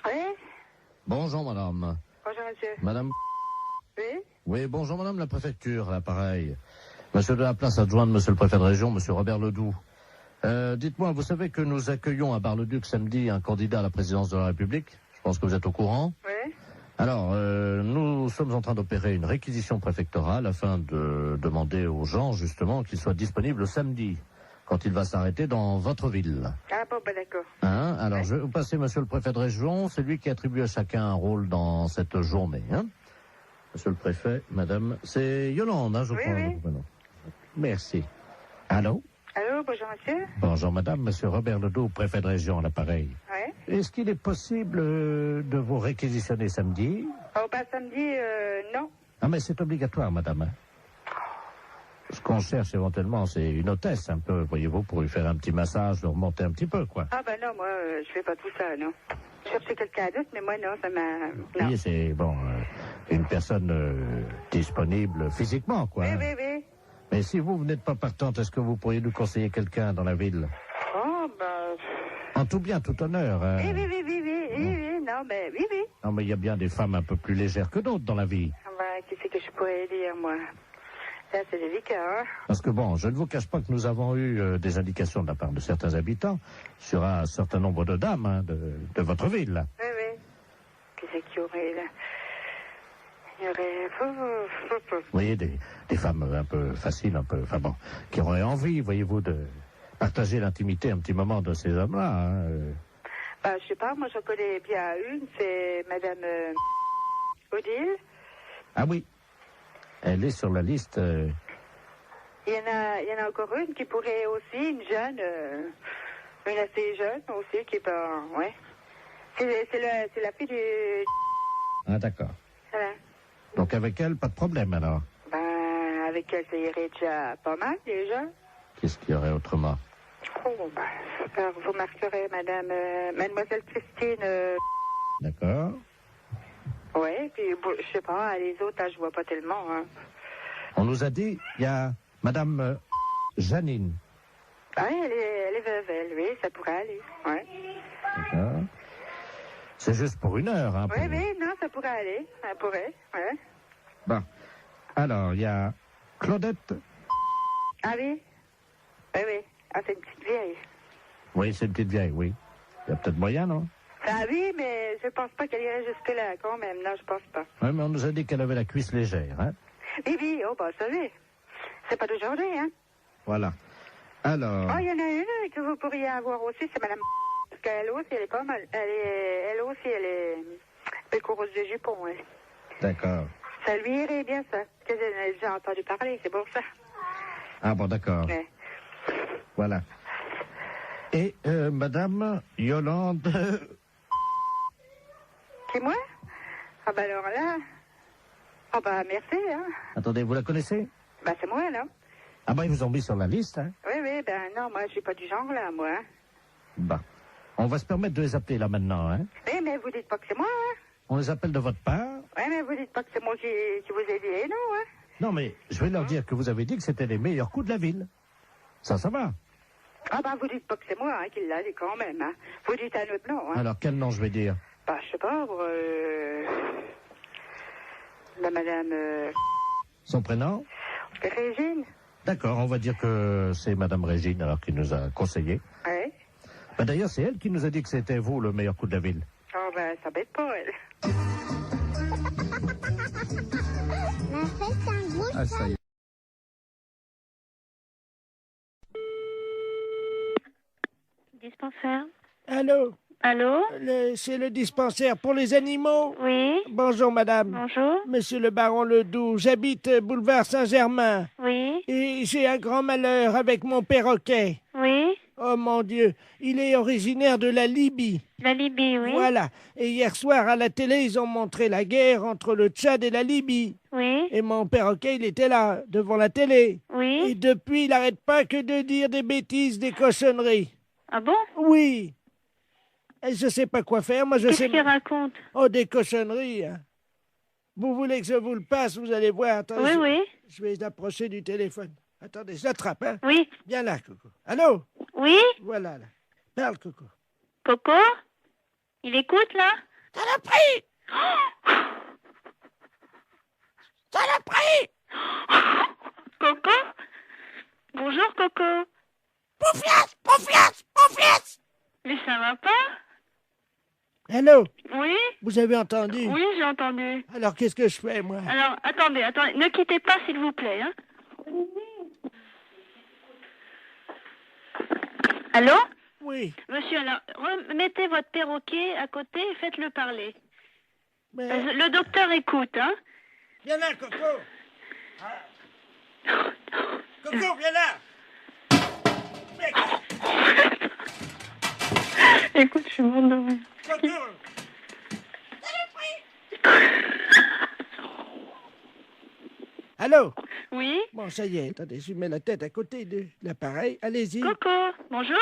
Oui. Bonjour madame. Bonjour monsieur. Madame. Oui. Oui, bonjour madame la préfecture, l'appareil. Monsieur de la place adjoint de monsieur le préfet de région, monsieur Robert Ledoux. Dites-moi, vous savez que nous accueillons à Bar-le-Duc samedi un candidat à la présidence de la République. Je pense que vous êtes au courant. Oui. Alors, nous sommes en train d'opérer une réquisition préfectorale afin de demander aux gens, justement, qu'ils soient disponibles le samedi, quand il va s'arrêter dans votre ville. Ah bon, ben d'accord. Hein? Alors, Ouais. je vais vous passer monsieur le préfet de région. C'est lui qui attribue à chacun un rôle dans cette journée. Hein? Monsieur le préfet, madame, c'est Yolande, hein, je Oui, crois. oui. votre prénom. Merci. Allô? Allô, bonjour monsieur. Bonjour madame, monsieur Robert Ledoux, préfet de région à l'appareil. Oui. Est-ce qu'il est possible de vous réquisitionner samedi? Oh, ben samedi, non. Ah mais c'est obligatoire madame. Hein. Ce qu'on cherche éventuellement, c'est une hôtesse un peu, voyez-vous, pour lui faire un petit massage, le remonter un petit peu, quoi. Ah ben non, moi, je fais pas tout ça, non. Je cherchais quelqu'un d'autre, mais moi, non, ça m'a... Non. Oui, c'est, bon, une personne disponible physiquement, quoi. Oui, Hein. oui, oui. Mais si vous n'êtes pas partante, est-ce que vous pourriez nous conseiller quelqu'un dans la ville? Oh, ben... En tout bien, tout honneur. Hein. Oui, oui, oui, oui, oui, oui, oui, non, mais oui, oui. Non, mais il y a bien des femmes un peu plus légères que d'autres dans la vie. Ah ben, qu'est-ce que je pourrais dire, moi? Là, c'est délicat, hein. Parce que bon, je ne vous cache pas que nous avons eu des indications de la part de certains habitants sur un certain nombre de dames hein, de votre ville. Là. Oui, oui. Qu'est-ce qu'il y aurait, là? Il y aurait... Vous voyez, des femmes un peu faciles, un peu, enfin bon, qui auraient envie, voyez-vous, de partager l'intimité un petit moment de ces hommes-là. Hein. Ben, je sais pas, moi, je connais bien une, c'est Madame Odile. Ah oui, elle est sur la liste. Il y en a encore une qui pourrait aussi, une jeune, une assez jeune aussi, qui est pas... Ouais. C'est la fille du... Ah d'accord. Voilà. Donc avec elle, pas de problème alors. Ben, avec elle, ça irait déjà pas mal, déjà. Qu'est-ce qu'il y aurait autrement? Oh, ben, alors, vous marquerez Mademoiselle Christine... D'accord. Ouais, puis, bon, je sais pas, les autres, là, je vois pas tellement, hein. On nous a dit, il y a Madame Janine. Ah, elle est veuve, elle, oui, ça pourrait aller, ouais. D'accord. C'est juste pour une heure. Hein, Oui, oui, non, ça pourrait aller, ça pourrait, ouais. Bon. Alors, il y a Claudette. Ah oui? Oui, oui. Ah, c'est une petite vieille. Oui, c'est une petite vieille, oui. Il y a peut-être moyen, non? Ah oui, mais je pense pas qu'elle irait jusque-là, quand même. Non, je pense pas. Oui, mais on nous a dit qu'elle avait la cuisse légère, hein? Oui, oui, oh, bah, ça oui. C'est pas d'aujourd'hui, hein? Voilà. Alors... Oh, il y en a une que vous pourriez avoir aussi, c'est Madame... Parce qu'elle aussi, elle est pas mal. Elle aussi, elle est coureuse de jupons, elle. D'accord. Ça lui irait bien, ça. Que j'ai déjà entendu parler, c'est pour ça. Ah bon, d'accord. Ouais. Voilà. Et Madame Yolande... C'est moi? Ah, bah, alors là... Ah, bah, merci, hein. Attendez, vous la connaissez? Bah, c'est moi, non? Ah ben, ils vous ont mis sur la liste, hein? Oui, oui, ben non, moi, je suis pas du genre, là, moi. Hein. Bah. On va se permettre de les appeler là maintenant, hein? Oui, mais vous dites pas que c'est moi, hein? On les appelle de votre part? Oui, mais vous dites pas que c'est moi qui vous ai dit, non, hein? Non, mais je vais leur dire que vous avez dit que c'était les meilleurs coups de la ville. Ça va. Ah, bah, vous dites pas que c'est moi, hein, qui l'a dit quand même, hein? Vous dites un autre nom, hein? Alors, quel nom je vais dire? Bah, je sais pas, la madame, Son prénom? Régine? D'accord, on va dire que c'est Madame Régine, alors, qui nous a conseillé. Oui. Bah, d'ailleurs, c'est elle qui nous a dit que c'était vous, le meilleur coup de la ville. Oh, ben, ça bête pas, elle. Ah, ça y est. Dispensaire. Allô, Allô? c'est le dispensaire pour les animaux. Oui. Bonjour madame. Bonjour. Monsieur le baron Ledoux, j'habite boulevard Saint-Germain Oui. et j'ai un grand malheur avec mon perroquet. Oui. Oh mon Dieu, il est originaire de la Libye. La Libye, oui. Voilà. Et hier soir à la télé, ils ont montré la guerre entre le Tchad et la Libye. Oui. Et mon perroquet, il était là, devant la télé. Et Oui. depuis, il n'arrête pas que de dire des bêtises, des cochonneries. Ah bon? Oui. Et je sais pas quoi faire. Moi, je Qu'est-ce sais. qu'il raconte? Oh, des cochonneries. Hein. Vous voulez que je vous le passe? Vous allez voir. Attendez, Oui, oui. je vais approcher du téléphone. Attendez, je l'attrape, hein. Oui. Viens là, Coco. Allô? Oui? Voilà, là. Parle, Coco. Coco? Il écoute, là? Ça l'a pris! Ça l'a pris! Coco? Bonjour, Coco. Poufias! Poufias! Poufias! Mais ça va pas? Allô? Oui? Vous avez entendu? Oui, j'ai entendu. Alors, qu'est-ce que je fais, moi? Alors, attendez, ne quittez pas, s'il vous plaît, hein. Allô? Oui. Monsieur, alors, remettez votre perroquet à côté et faites-le parler. Mais... Le docteur écoute, hein. Viens là, Coco! Ah. Coco, viens là! Écoute, je suis morte de rire. Coco! Allô? Oui? Bon, ça y est, attendez, je mets la tête à côté de l'appareil. Allez-y. Coco, bonjour?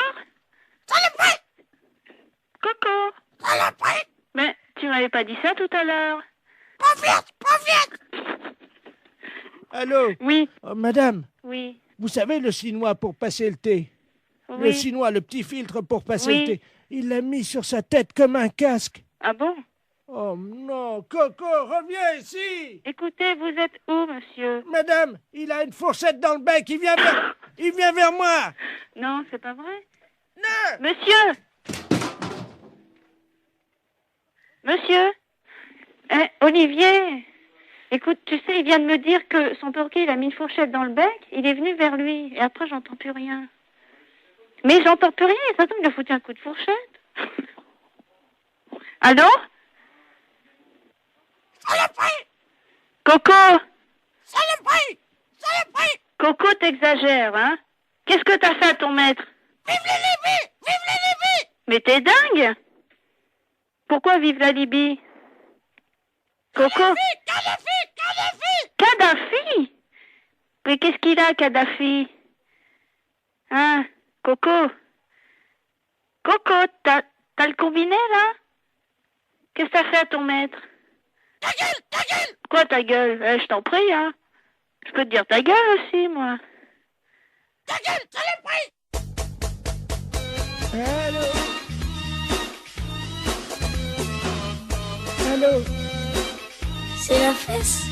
Coco? Mais tu m'avais pas dit ça tout à l'heure. Allô? Oui, Oh, madame, oui, vous savez le chinois pour passer le thé? Le oui. chinois, le petit filtre pour passer Oui. le thé. Il l'a mis sur sa tête comme un casque. Ah bon? Oh non, Coco, reviens ici! Écoutez, vous êtes où, monsieur? Madame, il a une fourchette dans le bec, il vient vers moi! Non, c'est pas vrai. Non! Monsieur! Monsieur? Olivier! Écoute, tu sais, il vient de me dire que son perroquet, il a mis une fourchette dans le bec, il est venu vers lui, et après, j'entends plus rien. Mais j'entends plus rien, ça tombe, il a foutu un coup de fourchette. Allô? Coco! Coco, t'exagères, hein? Qu'est-ce que t'as fait à ton maître? Vive la Libye! Vive la Libye! Mais t'es dingue? Pourquoi vive la Libye? Coco? Kadhafi! Mais qu'est-ce qu'il a, Kadhafi? Hein? Coco? Coco, t'as le combiné, là? Qu'est-ce que t'as fait à ton maître? Ta gueule! Quoi, ta gueule? Je t'en prie, hein? Je peux te dire ta gueule aussi, moi. Allô? Allô? C'est la fesse.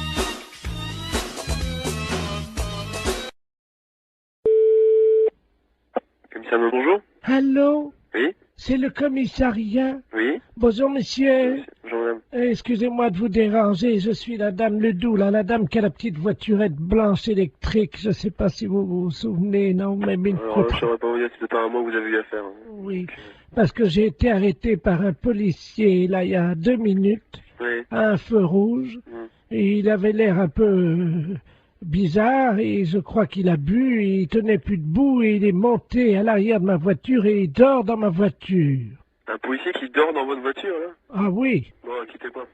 Commissariat, bonjour. Allô? Oui, C'est le commissariat? oui. Bonjour, monsieur. Bonjour, madame. Excusez-moi de vous déranger, je suis la dame Ledoux, là, la dame qui a la petite voiturette blanche électrique. Je sais pas si vous vous souvenez, non, mais une Alors, fois- je saurais pas vous dire, c'est pas à moi que vous avez eu affaire. Oui, parce que j'ai été arrêté par un policier, là, il y a 2 minutes, Oui. à un feu rouge, et il avait l'air un peu bizarre, et je crois qu'il a bu, et il tenait plus debout, et il est monté à l'arrière de ma voiture, et il dort dans ma voiture. Un policier qui dort dans votre voiture, là? Ah oui. Bon, quittez pas.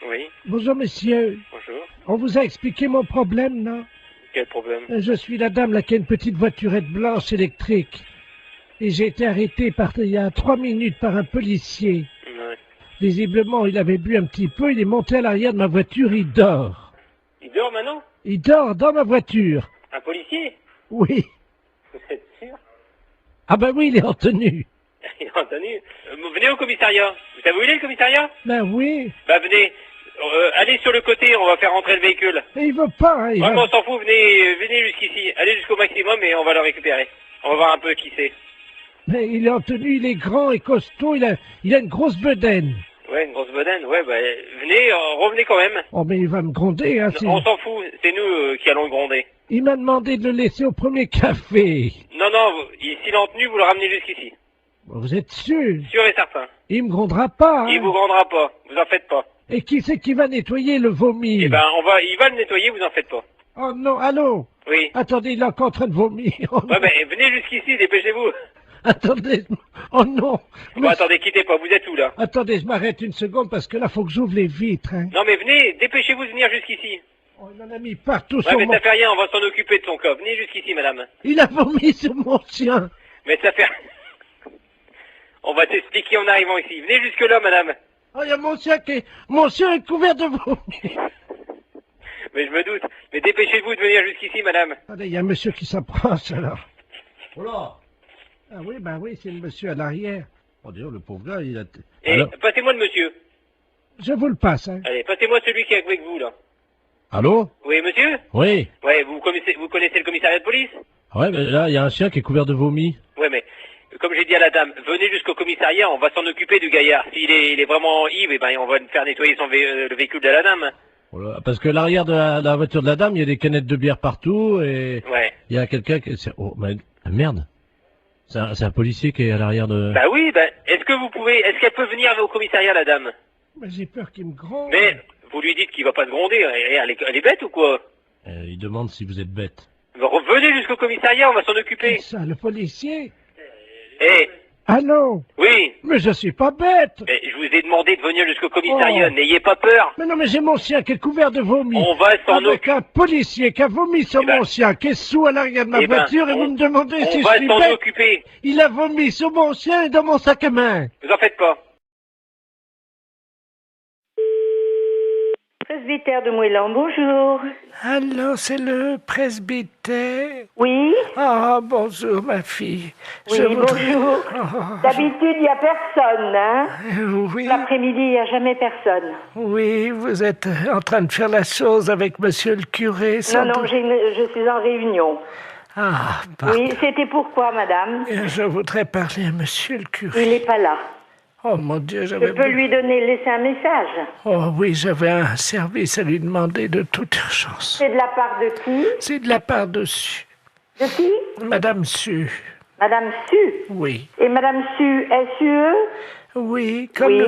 Oui, Bonjour, monsieur. bonjour. On vous a expliqué mon problème, non? Quel problème? Je suis la dame là qui a une petite voiturette blanche électrique. Et j'ai été arrêté il y a 3 minutes par un policier. Ouais. Visiblement, il avait bu un petit peu, il est monté à l'arrière de ma voiture, il dort. Il dort maintenant? Il dort dans ma voiture. Un policier? Oui. Vous êtes sûr? Ah ben oui, il est en tenue. Il a entendu. Venez au commissariat. Vous savez où il est, le commissariat? Ben oui. Bah, venez. Allez sur le côté, on va faire rentrer le véhicule. Mais il veut pas, hein, il Ouais, va- mais on s'en fout, venez jusqu'ici. Allez jusqu'au maximum et on va le récupérer. On va voir un peu qui c'est. Mais il est en tenue, il est grand et costaud, il a une grosse bedaine. Ouais, une grosse bedaine. Ouais, bah, venez, revenez quand même. Oh mais il va me gronder, hein. On s'en fout, c'est nous qui allons le gronder. Il m'a demandé de le laisser au premier café. Non, s'il est en tenue, vous le ramenez jusqu'ici. Vous êtes sûr? Sûr et certain. Il me grondera pas, hein. Il vous grandera pas, vous en faites pas. Et qui c'est qui va nettoyer le vomi? Eh ben, il va le nettoyer, vous en faites pas. Oh non, allô? Oui. Attendez, il est encore en train de vomir. Oh, Ouais, mais venez jusqu'ici, dépêchez-vous. attendez, oh non. Bon, attendez, quittez pas, vous êtes où, là? Attendez, je m'arrête une seconde parce que là, faut que j'ouvre les vitres, hein. Non, mais venez, dépêchez-vous de venir jusqu'ici. Oh, il en a mis partout Ouais, sur mais mon... ça fait rien, on va s'en occuper de son cas. Venez jusqu'ici, madame. Il a vomi sur mon chien. Mais ça fait... On va t'expliquer en arrivant ici. Venez jusque-là, madame. Oh, il y a mon chien est couvert de vomi. Mais je me doute. Mais dépêchez-vous de venir jusqu'ici, madame. Attendez, il y a un monsieur qui s'approche, alors. Oh là! Ah oui, ben oui, c'est le monsieur à l'arrière. Oh Dieu, le pauvre gars, il a... Et Alors, passez-moi le monsieur. je vous le passe, hein. Allez, passez-moi celui qui est avec vous, là. Allô? Oui, monsieur? Oui. Ouais, vous connaissez le commissariat de police? Ouais, mais là, il y a un chien qui est couvert de vomi. Ouais, mais comme j'ai dit à la dame, venez jusqu'au commissariat, on va s'en occuper du gaillard. S'il est, il est vraiment ivre, eh ben, on va faire nettoyer le véhicule de la dame. Voilà, parce que l'arrière de la voiture de la dame, il y a des canettes de bière partout et Ouais. il y a quelqu'un qui... Oh, mais merde. C'est un policier qui est à l'arrière de... Bah oui, est-ce qu'elle peut venir au commissariat, la dame? Mais j'ai peur qu'il me gronde. Mais, vous lui dites qu'il va pas se gronder, elle est bête ou quoi? Il demande si vous êtes bête. Revenez jusqu'au commissariat, on va s'en occuper. C'est ça, le policier? Eh, Allô? oui, Mais je suis pas bête! mais je vous ai demandé de venir jusqu'au commissariat, Oh. n'ayez pas peur. Mais non, mais j'ai mon chien qui est couvert de vomi. On va s'en Avec un policier qui a vomi sur Eh ben. mon chien, qui est sous à l'arrière de ma Eh ben, voiture, et vous me demandez On si je va suis s'en bête. occuper, Il a vomi sur mon chien et dans mon sac à main. vous en faites pas. Presbytère de Moëlan, bonjour. Allô, c'est le presbytère? Oui, Ah, bonjour, ma fille. oui, bonjour. D'habitude, il n'y a personne, hein. Oui, L'après-midi, il n'y a jamais personne. oui, vous êtes en train de faire la chose avec monsieur le curé, sans Non, non, doute. je suis en réunion. Ah, pardon. Oui, c'était pourquoi, madame? Je voudrais parler à monsieur le curé. Il n'est pas là. Oh, mon Dieu, Je j'avais... peux lui laisser un message. Oh oui, j'avais un service à lui demander de toute urgence. C'est de la part de qui? C'est de la part de Su. De qui? Madame Su. Madame Su. Oui. Et madame Su, S-U-E? Oui, Oui.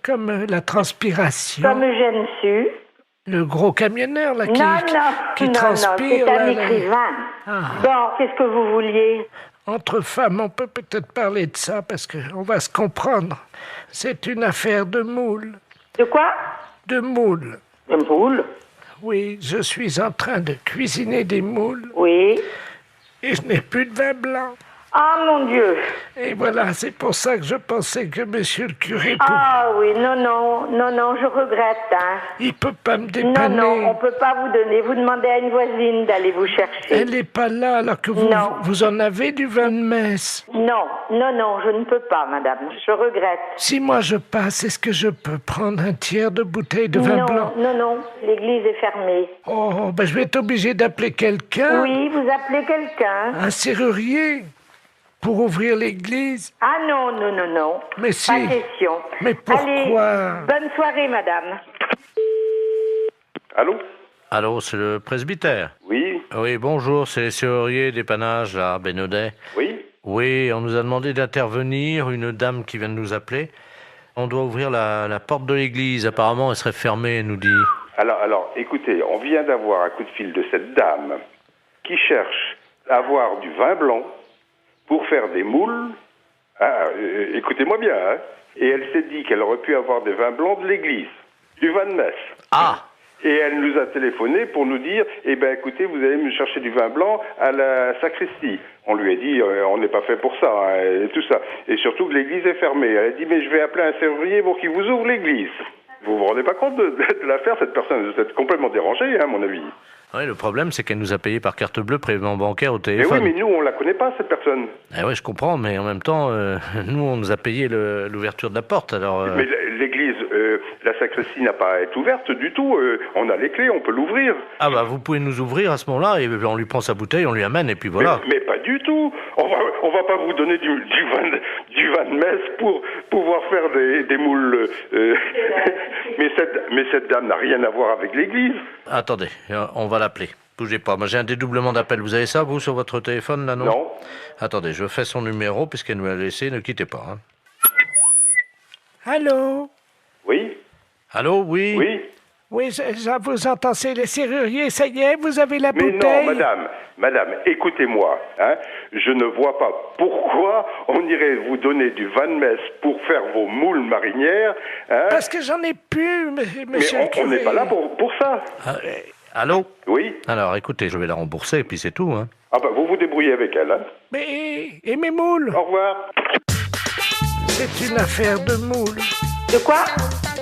comme la transpiration. Comme Eugène Su? Le gros camionneur, là, qui, Non, qui non, transpire. c'est un là, là. écrivain. Ah. Bon, qu'est-ce que vous vouliez? Entre femmes, on peut peut-être parler de ça, parce qu'on va se comprendre. C'est une affaire de moule. De quoi? De moules. De moule? Oui, je suis en train de cuisiner des moules, Oui. et je n'ai plus de vin blanc. Ah, mon Dieu! Et voilà, c'est pour ça que je pensais que monsieur le curé, Ah oui, non, je regrette, hein. il peut pas me Non, dépanner. non, on peut pas vous donner. Vous demandez à une voisine d'aller vous chercher. Elle n'est pas là, alors que vous, Non. vous en avez du vin de messe. Non, je ne peux pas, madame. Je regrette. Si moi je passe, est-ce que je peux prendre un tiers de bouteille de vin blanc? Non, l'église est fermée. Oh, ben je vais être obligé d'appeler quelqu'un. Oui, vous appelez quelqu'un. Un serrurier. Pour ouvrir l'église. Ah non. Mais si. Pas question. Mais pourquoi? Allez, bonne soirée, madame. Allô? Allô, c'est le presbytère? Oui? Oui, bonjour, c'est les serruriers d'épanage à Bénodet. Oui? Oui, on nous a demandé d'intervenir, une dame qui vient de nous appeler. On doit ouvrir la porte de l'église, apparemment elle serait fermée, elle nous dit. Alors, écoutez, on vient d'avoir un coup de fil de cette dame qui cherche à avoir du vin blanc pour faire des moules. Écoutez-moi bien, hein. Et elle s'est dit qu'elle aurait pu avoir des vins blancs de l'église, du vin de messe. Ah! Et elle nous a téléphoné pour nous dire, eh ben écoutez, vous allez me chercher du vin blanc à la sacristie. On lui a dit, on n'est pas fait pour ça, hein, et tout ça. Et surtout que l'église est fermée. Elle a dit, mais je vais appeler un serrurier pour qu'il vous ouvre l'église. Vous vous rendez pas compte de l'affaire? Cette personne, vous êtes complètement dérangée, hein, à mon avis. Oui, le problème, c'est qu'elle nous a payé par carte bleue, prélèvement bancaire au Mais téléphone. oui, mais nous, on la connaît pas, cette personne. Eh ouais, je comprends, mais en même temps, nous, on nous a payé l'ouverture de la porte, alors... Mais l'église, la sacristie n'a pas à être ouverte du tout. On a les clés, on peut l'ouvrir. Ah bah, vous pouvez nous ouvrir à ce moment-là, et on lui prend sa bouteille, on lui amène, et puis voilà. Mais pas du tout. On va pas vous donner du vin de messe pour pouvoir faire des moules. Mais cette dame n'a rien à voir avec l'église. Attendez, on va l'appeler. Bougez pas, moi j'ai un dédoublement d'appel. Vous avez ça, vous, sur votre téléphone, là, non? Non. Attendez, je fais son numéro, puisqu'elle nous l'a laissé, ne quittez pas. Hein. Allô? Oui? Allô, oui? Oui? Oui, je vous entends, c'est les serruriers, ça y est, vous avez la Mais bouteille? non, madame, écoutez-moi, hein, je ne vois pas pourquoi on irait vous donner du vin de messe pour faire vos moules marinières. Hein. Parce que j'en ai plus, monsieur Mais le curé. on n'est pas là pour ça. Allô? Oui? Alors, écoutez, je vais la rembourser, et puis c'est tout, hein. Ah bah, vous vous débrouillez avec elle, hein. Mais, et mes moules? Au revoir. C'est une affaire de moules. De quoi?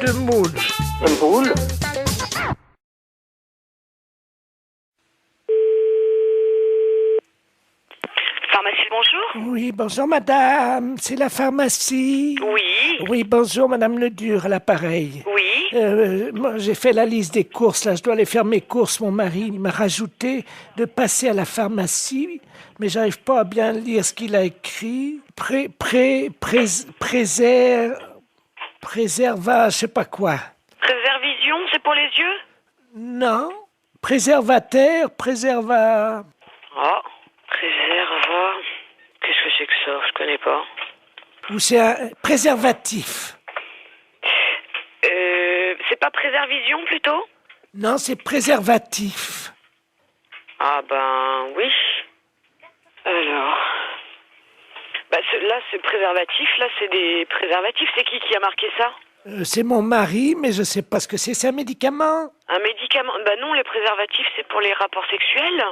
De moules. De moule? Cécile, bonjour. Oui, bonjour madame, c'est la pharmacie. Oui. Oui, bonjour madame Ledur, à l'appareil. Oui. Moi, j'ai fait la liste des courses, là, je dois aller faire mes courses. Mon mari il m'a rajouté de passer à la pharmacie, mais j'arrive pas à bien lire ce qu'il a écrit. Préserva, je sais pas quoi. Préservision, c'est pour les yeux? Non, préservateur, préserva... Oh, préserva... Qu'est-ce que c'est que ça? Je connais pas. Ou c'est un préservatif. C'est pas préservision, plutôt? Non, c'est préservatif. Ah ben, oui. Alors... Bah, là, c'est préservatif, là, c'est des préservatifs. C'est qui a marqué ça? C'est mon mari, mais je sais pas ce que c'est. C'est un médicament? Un médicament? Bah non, les préservatifs, c'est pour les rapports sexuels.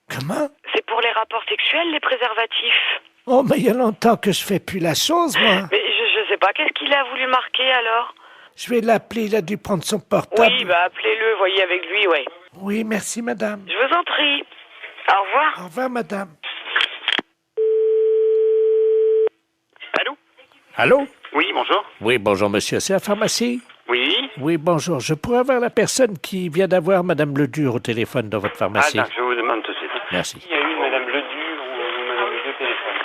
Comment? C'est pour les rapports sexuels, les préservatifs. Oh, mais il y a longtemps que je fais plus la chose, moi. Mais je sais pas, qu'est-ce qu'il a voulu marquer, alors? Je vais l'appeler, il a dû prendre son portable. Oui, bah appelez-le, voyez avec lui, ouais. Oui, merci, madame. Je vous en prie. Au revoir. Au revoir, madame. Allô? Allô? Oui, bonjour. Oui, bonjour monsieur, c'est la pharmacie? Oui. Oui, bonjour. Je pourrais avoir la personne qui vient d'avoir madame Ledur au téléphone dans votre pharmacie? Ah, je vous demande tout de suite. Merci. Il y a eu madame Ledur ou madame Ledur au téléphone?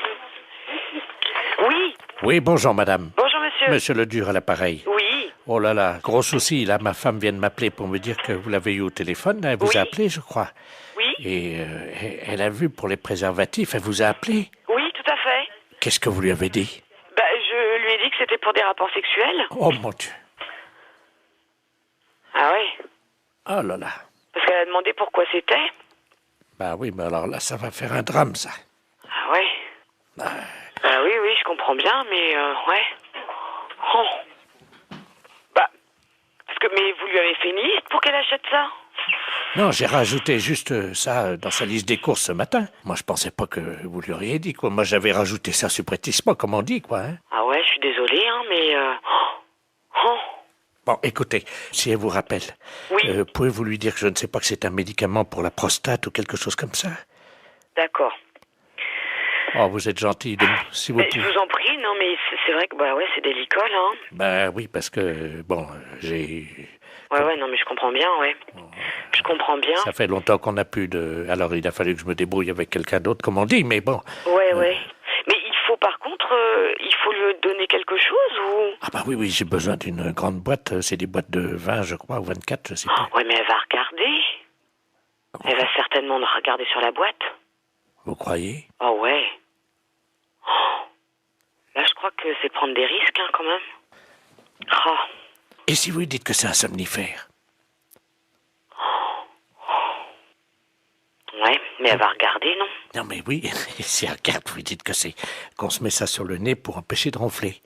Oui. Oui, bonjour madame. Bonjour monsieur. Monsieur Ledur à l'appareil. Oui. Oh là là, gros souci. Là, ma femme vient de m'appeler pour me dire que vous l'avez eu au téléphone. Elle vous a appelé, je crois. Oui. Et elle a vu pour les préservatifs. Elle vous a appelé. Oui, tout à fait. Qu'est-ce que vous lui avez dit? Bah, je lui ai dit que c'était pour des rapports sexuels. Oh mon Dieu. Ah ouais. Oh là là. Parce qu'elle a demandé pourquoi c'était. Bah oui, mais alors là, ça va faire un drame, ça. Ah ouais. Bah oui, je comprends bien, mais ouais. Oh. Bah, mais vous lui avez fait une liste pour qu'elle achète ça? Non, j'ai rajouté juste ça dans sa liste des courses ce matin. Moi, je pensais pas que vous lui auriez dit, quoi. Moi, j'avais rajouté ça subrepticement, comme on dit, quoi. Hein. Ah ouais, je suis désolée, hein, mais... Oh. Bon, écoutez, si elle vous rappelle, pouvez-vous lui dire que je ne sais pas que c'est un médicament pour la prostate ou quelque chose comme ça? D'accord. Oh, vous êtes gentil, si vous Mais pouvez. je vous en prie, non, mais c'est vrai que, bah ouais, c'est délicat, là. Hein. Bah oui, parce que, bon, j'ai... Ouais, non, mais je comprends bien, ouais. Je comprends bien. Ça fait longtemps qu'on n'a plus de... Alors, il a fallu que je me débrouille avec quelqu'un d'autre, comme on dit, mais bon. Ouais. Mais il faut, par contre, il faut lui donner quelque chose, ou... Ah bah oui, j'ai besoin d'une grande boîte. C'est des boîtes de 20, je crois, ou 24, je sais pas. Ouais, mais elle va regarder. Elle va certainement regarder sur la boîte. Vous croyez? Oh, ouais. Oh. Là, je crois que c'est prendre des risques, hein, quand même. Oh. Et si vous lui dites que c'est un somnifère? Ouais, mais elle va regarder, non? Non, mais oui, si elle regarde, vous lui dites que c'est qu'on se met ça sur le nez pour empêcher de ronfler.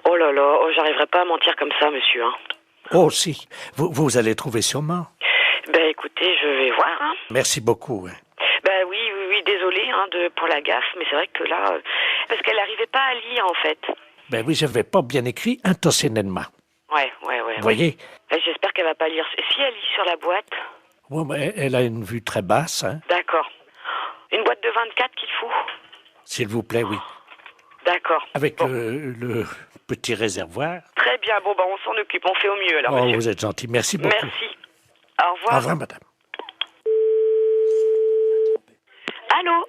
Oh là là, j'arriverai pas à mentir comme ça, monsieur, hein. Oh, si, vous allez trouver sûrement. Ben, écoutez, je vais voir, hein. Merci beaucoup. Hein. Ben oui, désolé, hein, pour la gaffe, mais c'est vrai que là... parce qu'elle n'arrivait pas à lire, en fait. Ben oui, j'avais pas bien écrit intentionnellement. Ouais. Vous voyez? J'espère qu'elle va pas lire. Si elle lit sur la boîte... Ouais, mais elle a une vue très basse, hein. D'accord. Une boîte de 24 qu'il faut? S'il vous plaît, oui. D'accord. Avec le petit réservoir. Très bien, bon, on s'en occupe, on fait au mieux, alors, Oh, monsieur. vous êtes gentil, merci beaucoup. Merci. Au revoir. Au revoir, madame. Allô?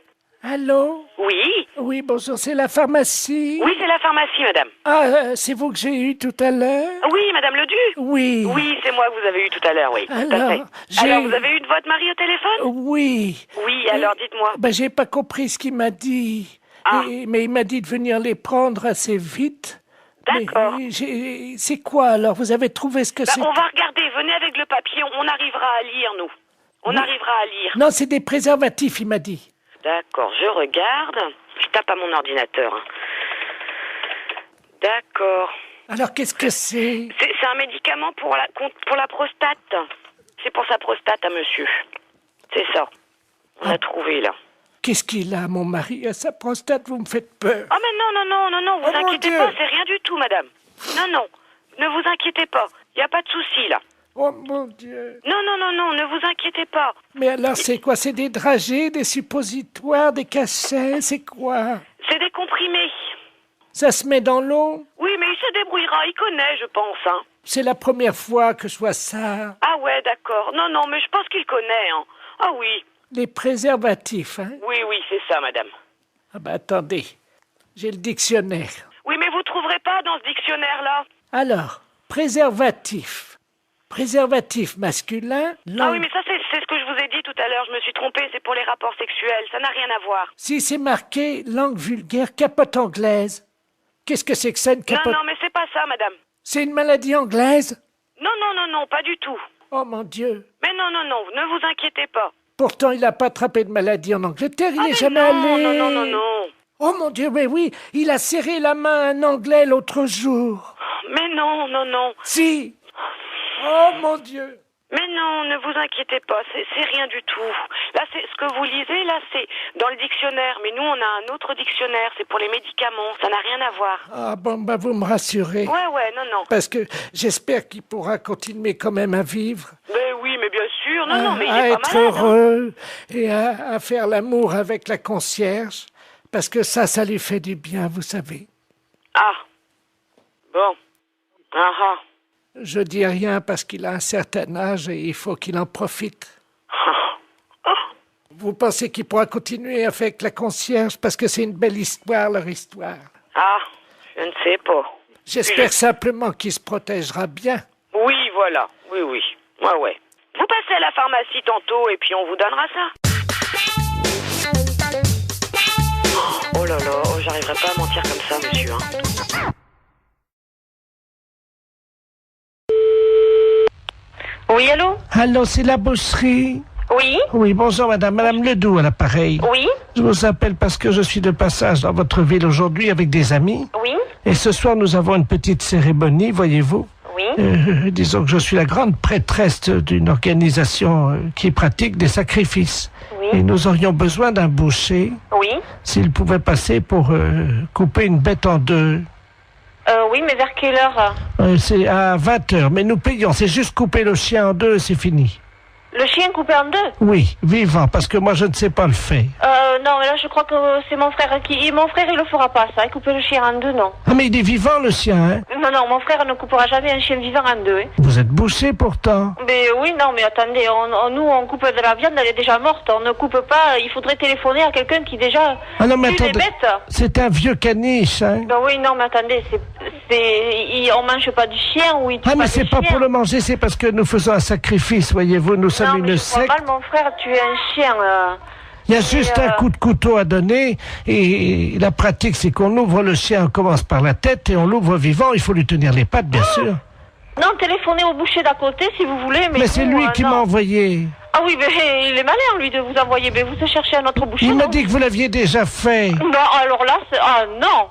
Allô? Oui? Oui, bonjour, c'est la pharmacie? Oui, c'est la pharmacie, madame. Ah, c'est vous que j'ai eu tout à l'heure? Oui, madame Ledu? Oui. Oui, c'est moi que vous avez eu tout à l'heure, oui. Alors, alors, vous avez eu de votre mari au téléphone? Oui. Oui, alors dites-moi. Ben, j'ai pas compris ce qu'il m'a dit. Ah. Mais il m'a dit de venir les prendre assez vite. D'accord. C'est quoi alors? Vous avez trouvé ce que c'est? On va regarder, venez avec le papier, on arrivera à lire, nous. On arrivera à lire. Non, c'est des préservatifs, il m'a dit. D'accord, je regarde. Je tape à mon ordinateur. Hein. D'accord. Alors, qu'est-ce que c'est? C'est un médicament pour la prostate. C'est pour sa prostate à monsieur. C'est ça. On a trouvé, là. Qu'est-ce qu'il a, mon mari, à sa prostate? Vous me faites peur. Oh, mais non, vous inquiétez pas, c'est rien du tout, madame. Non, ne vous inquiétez pas. Il n'y a pas de souci, là. Oh mon Dieu. Non, ne vous inquiétez pas. Mais alors c'est quoi? C'est des dragées, des suppositoires, des cachets, c'est quoi? C'est des comprimés. Ça se met dans l'eau? Oui, mais il se débrouillera, il connaît, je pense, hein. C'est la première fois que je vois ça. Ah ouais, d'accord. Non, mais je pense qu'il connaît, hein. Ah oui. Les préservatifs, hein? Oui, c'est ça, madame. Ah ben attendez, j'ai le dictionnaire. Oui, mais vous trouverez pas dans ce dictionnaire-là. Alors, préservatif. Préservatif masculin, Ah oui, mais ça, c'est ce que je vous ai dit tout à l'heure. Je me suis trompée, c'est pour les rapports sexuels. Ça n'a rien à voir. Si c'est marqué langue vulgaire, capote anglaise. Qu'est-ce que c'est que ça, une capote? Non, mais c'est pas ça, madame. C'est une maladie anglaise? Non, pas du tout. Oh mon Dieu. Mais non, ne vous inquiétez pas. Pourtant, il n'a pas attrapé de maladie en Angleterre, il n'est jamais allé. Non. Oh mon Dieu, mais oui, il a serré la main à un Anglais l'autre jour. Mais non. Si. Oh mon Dieu. Mais non, ne vous inquiétez pas, c'est rien du tout. Là, c'est ce que vous lisez, là, c'est dans le dictionnaire. Mais nous, on a un autre dictionnaire, c'est pour les médicaments. Ça n'a rien à voir. Ah bon, bah vous me rassurez. Ouais, non. Parce que j'espère qu'il pourra continuer quand même à vivre. Ben oui, mais bien sûr. Non, mais il à est être pas malade. heureux et à faire l'amour avec la concierge. Parce que ça lui fait du bien, vous savez. Ah. Bon. Ah. Je dis rien parce qu'il a un certain âge et il faut qu'il en profite. Vous pensez qu'il pourra continuer avec la concierge parce que c'est une belle histoire, leur histoire? Ah, je ne sais pas. J'espère simplement qu'il se protégera bien. Oui, voilà. Oui. Ouais. Vous passez à la pharmacie tantôt et puis on vous donnera ça. Oh là là, j'arriverai pas à mentir comme ça, monsieur, hein. Oui, allô? Allô, c'est la boucherie? Oui? Oui, bonjour madame Ledoux à l'appareil. Oui? Je vous appelle parce que je suis de passage dans votre ville aujourd'hui avec des amis. Oui? Et ce soir, nous avons une petite cérémonie, voyez-vous. Oui? Disons que je suis la grande prêtresse d'une organisation qui pratique des sacrifices. Oui? Et nous aurions besoin d'un boucher. Oui? S'il pouvait passer pour couper une bête en deux. Oui, mais vers quelle heure? C'est à 20h, mais nous payons. C'est juste couper le chien en deux et c'est fini. Le chien coupé en deux? Oui, vivant, parce que moi je ne sais pas le faire. Non, mais là je crois que c'est mon frère qui... Mon frère il le fera pas ça, couper le chien en deux, non. Ah mais il est vivant le chien, hein? Non, mon frère ne coupera jamais un chien vivant en deux, hein. Vous êtes bouché pourtant. Mais oui, non, mais attendez, nous on coupe de la viande, elle est déjà morte, on ne coupe pas, il faudrait téléphoner à quelqu'un qui déjà ah non, mais tue les attendez, bêtes. c'est un vieux caniche, hein? Ben oui, non, mais attendez, on mange pas du chien ou il tue Ah mais pas c'est des pas chiens. pour le manger, c'est parce que nous faisons un sacrifice, voyez-vous, nous sommes Non, mais une je crois secte. mal, mon frère tuer un chien. Il y a juste un coup de couteau à donner et la pratique c'est qu'on ouvre le chien, on commence par la tête et on l'ouvre vivant, il faut lui tenir les pattes bien sûr. Non, téléphonez au boucher d'à côté si vous voulez, mais... Mais c'est lui qui m'a envoyé. Ah oui, mais il est malin lui de vous envoyer, mais vous cherchez un autre boucher. Il m'a non? dit que vous l'aviez déjà fait. Non, alors là, non.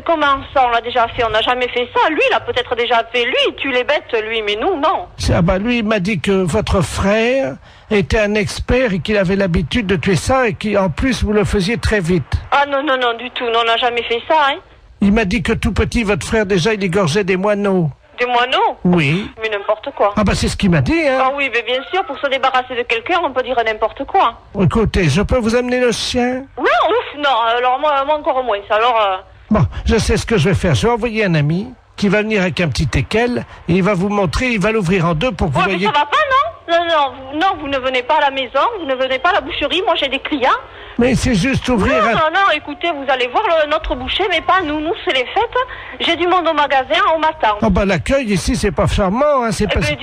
Comment ça, on l'a déjà fait? On n'a jamais fait ça. Lui, il a peut-être déjà fait. Lui, il tue les bêtes, lui, mais nous, non. Ah bah lui, il m'a dit que votre frère était un expert et qu'il avait l'habitude de tuer ça et qu'en plus, vous le faisiez très vite. Ah non, du tout. Non, on n'a jamais fait ça, hein. Il m'a dit que tout petit, votre frère, déjà, il égorgeait des moineaux. Des moineaux? Oui. Mais n'importe quoi. Ah bah c'est ce qu'il m'a dit, hein. Ah oui, mais bien sûr, pour se débarrasser de quelqu'un, on peut dire n'importe quoi. Écoutez, je peux vous amener le chien? Non, ouf, non, alors moi encore moins. Alors... Bon, je sais ce que je vais faire. Je vais envoyer un ami qui va venir avec un petit équel et il va vous montrer, il va l'ouvrir en deux pour que vous mais voyez... ça va pas, non? Non, vous ne venez pas à la maison, vous ne venez pas à la boucherie, moi j'ai des clients. Mais c'est juste ouvrir... Non, écoutez, vous allez voir notre boucher, mais pas nous. Nous, c'est les fêtes. J'ai du monde au magasin, on m'attend. Oh bah l'accueil ici, c'est pas charmant, hein, c'est pas... Vous avez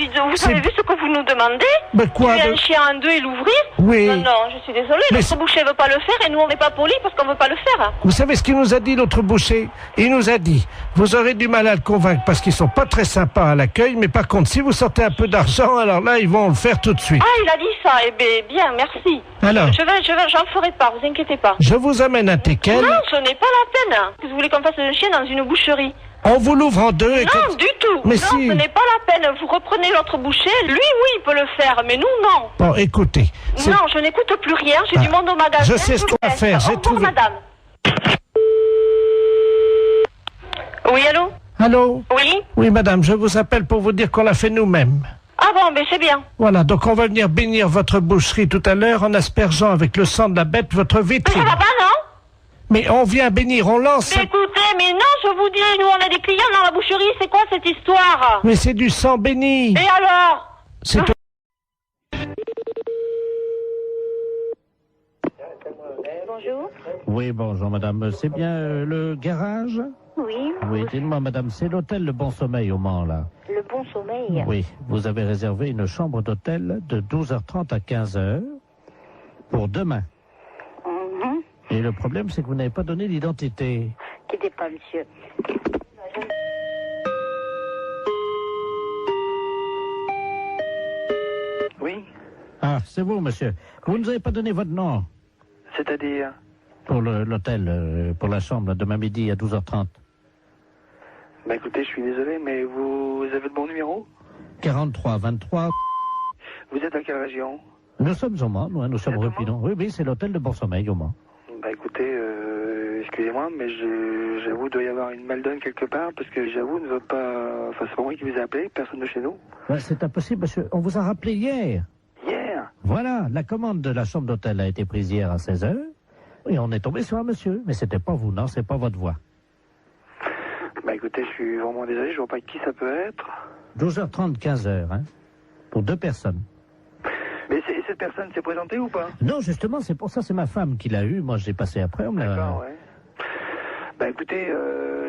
vu ce que vous nous demandez? Mais quoi? Tuer un chien en deux et l'ouvrir? Oui. Non, je suis désolée, notre boucher veut pas le faire et nous, on n'est pas polis parce qu'on veut pas le faire. Vous savez ce qu'il nous a dit, l'autre boucher? Il nous a dit, vous aurez du mal à le convaincre parce qu'ils sont pas très sympas à l'accueil, mais par contre, si vous sortez un peu d'argent, alors là, ils vont le faire tout de suite. Ah, il a dit ça, eh bien, merci. Alors? J'en ferai pas, vous inquiétez pas. Je vous amène un teckel. Non, ce n'est pas la peine. Vous voulez qu'on fasse un chien dans une boucherie? On vous l'ouvre en deux et... Non, du tout. Mais non, si. Ce n'est pas la peine. Vous reprenez l'autre boucher. Lui, oui, il peut le faire, mais nous, non. Bon, écoutez... Non, je n'écoute plus rien. J'ai du monde au magasin. Je sais ce qu'on va faire. Au revoir, madame. Oui, allô? Allô? Oui? Oui, madame, je vous appelle pour vous dire qu'on l'a fait nous-mêmes. Ah bon, mais c'est bien. Voilà, donc on va venir bénir votre boucherie tout à l'heure en aspergeant avec le sang de la bête votre Mais vitrine. ça va pas, non? Mais on vient bénir, on lance... Mais écoutez, mais non, je vous dis, nous on a des clients dans la boucherie, c'est quoi cette histoire? Mais c'est du sang béni. Et alors? C'est... Bonjour. Oui, bonjour madame. C'est bien le garage? Oui. Oui, dites-moi madame, c'est l'hôtel Le Bon Sommeil au Mans, là. Le Bon Sommeil. Oui, vous avez réservé une chambre d'hôtel de 12h30 à 15h pour demain. Mhm. Et le problème, c'est que vous n'avez pas donné l'identité. Quittez pas, monsieur. Oui, Ah, c'est vous, monsieur. Vous ne nous avez pas donné votre nom c'est-à-dire... pour l'hôtel, pour la chambre, demain midi à 12h30. Bah écoutez, je suis désolé, mais vous avez le bon numéro? 43 23. Vous êtes à quelle région? Nous sommes au Mans, nous sommes rue Pinon. Oui, oui, c'est l'hôtel de Bon Sommeil au Mans. Bah écoutez, excusez-moi, mais j'avoue, il doit y avoir une maldonne quelque part, parce que j'avoue, nous sommes pas... Enfin, c'est pas moi qui vous ai appelé, personne de chez nous. Ouais, c'est impossible, monsieur. On vous a rappelé hier. Hier? Voilà, la commande de la chambre d'hôtel a été prise hier à 16h. Et on est tombé sur un monsieur. Mais c'était pas vous, non, c'est pas votre voix. Bah écoutez, je suis vraiment désolé, je vois pas qui ça peut être. 12h30, 15h, hein. Pour 2 personnes. Mais cette personne s'est présentée ou pas? Non, justement, c'est pour ça, c'est ma femme qui l'a eu. Moi, j'ai passé après. On me l'a... D'accord, ouais. Bah écoutez,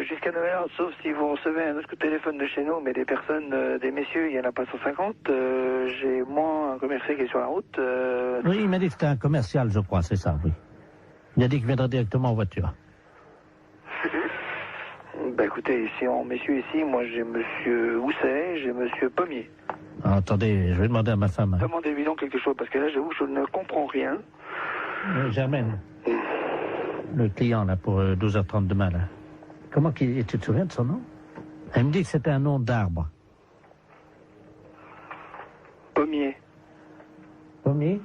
jusqu'à 9h, sauf si vous recevez un autre coup de téléphone de chez nous, mais des personnes, des messieurs, il y en a pas 150. J'ai moi un commercial qui est sur la route. Oui, il m'a dit que c'était un commercial, je crois, c'est ça, oui. Il a dit qu'il viendrait directement en voiture. Bah écoutez, ici en messieurs ici, moi j'ai monsieur Housset, j'ai monsieur Pommier. Ah, attendez, je vais demander à ma femme. Hein. Demandez-lui donc quelque chose, parce que là j'avoue, je ne comprends rien. Germaine, le client là pour 12h30 demain là. Comment qu'il... Tu te souviens de son nom? Elle me dit que c'était un nom d'arbre. Pommier. Pommier?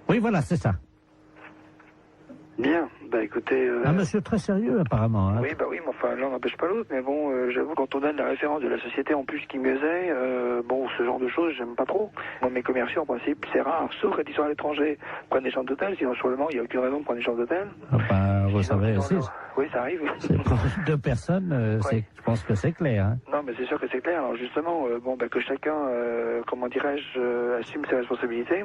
Oui, voilà, c'est ça. Bien, bah écoutez... Un monsieur très sérieux apparemment. Hein. Oui, bah oui, mais enfin l'un n'empêche pas l'autre, mais bon, j'avoue, quand on donne la référence de la société en plus qui mieux est, bon, ce genre de choses, j'aime pas trop. Moi, mes commerciaux, en principe, c'est rare, sauf quand ils sont à l'étranger, prennent des chambres d'hôtel, sinon sur le Mans, il n'y a aucune raison de prendre des chambres d'hôtel. Ah bah, vous savez aussi. Oui, ça arrive. C'est pour 2 personnes, Ouais. je pense que c'est clair. Hein. Non, mais c'est sûr que c'est clair. Alors justement, bon, bah, que chacun, comment dirais-je, assume ses responsabilités.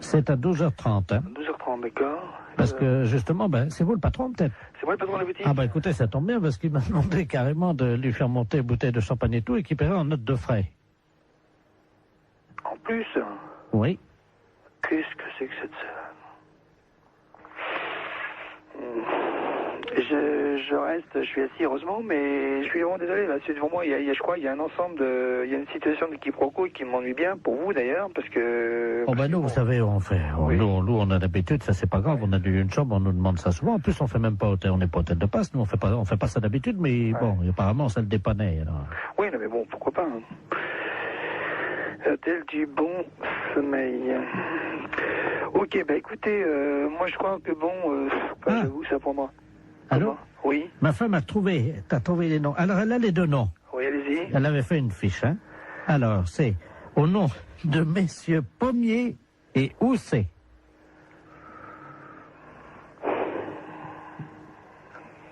C'est à 12h30. Hein. 12h30, d'accord. Parce que justement, ben, c'est vous le patron peut-être? C'est moi le patron de la boutique? Ah bah écoutez, ça tombe bien parce qu'il m'a demandé carrément de lui faire monter une bouteille de champagne et tout et qu'il paierait en note de frais. En plus? Oui. Qu'est-ce que c'est que cette... Je reste, je suis assis heureusement, mais je suis vraiment désolé. Là, c'est devant moi, je crois, il y a un ensemble de, il y a une situation de quiproquo qui m'ennuie bien pour vous d'ailleurs, parce que. Oh ben nous, vous savez, on fait, Oui. nous on a d'habitude, ça c'est pas grave, on a une chambre, on nous demande ça souvent. En plus, on fait même pas hôtel, on n'est pas hôtel de passe, nous on fait pas ça d'habitude, mais Ouais. bon, apparemment ça le dépannait. Alors. Oui, non, mais bon, pourquoi pas. Hein. Hôtel du Bon Sommeil. Ok, bah écoutez, moi je crois que bon, j'avoue, ça pour moi. Allô? Oui. Ma femme t'as trouvé les noms. Alors elle a les 2 noms. Oui, allez-y. Elle avait fait une fiche, hein. Alors c'est au nom de messieurs Pommier et Housset.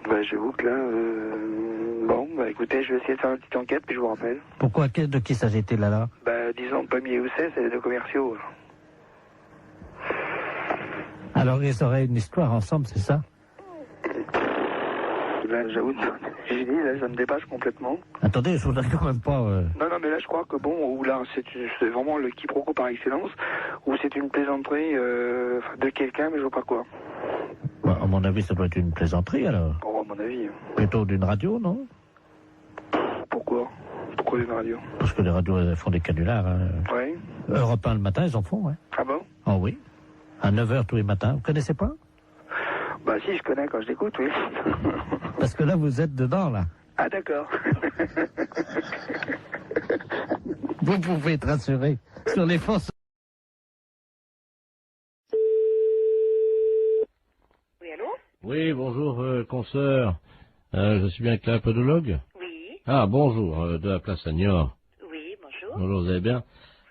Bah j'avoue que là, bon, bah écoutez, je vais essayer de faire une petite enquête, puis je vous rappelle. Pourquoi, de qui s'agit-il là? Bah disons Pommier et Housset, c'est les 2 commerciaux. Alors ils auraient une histoire ensemble, c'est ça? Là, j'avoue, j'ai dit, là, ça me dépasse complètement. Attendez, je voudrais quand même pas... Non, non, mais là, je crois que bon, ou là, c'est vraiment le quiproquo par excellence, ou c'est une plaisanterie de quelqu'un, mais je vois pas quoi. Bah, à mon avis, ça doit être une plaisanterie, alors. Bon, à mon avis. Plutôt d'une radio, non? Pourquoi? Pourquoi une radio? Parce que les radios, elles font des canulars. Hein. Oui. Europe 1 le matin, ils en font, ouais. Ah bon? Oh oui. À 9h tous les matins. Vous connaissez pas? Bah si, je connais quand je l'écoute, oui. Parce que là, vous êtes dedans, là. Ah d'accord. Vous pouvez être rassuré sur les forces. Oui, allô? Oui, bonjour, consoeur. Je suis bien avec la podologue? Oui. Ah, bonjour, de la place Agnor. Oui, bonjour. Bonjour, vous allez bien?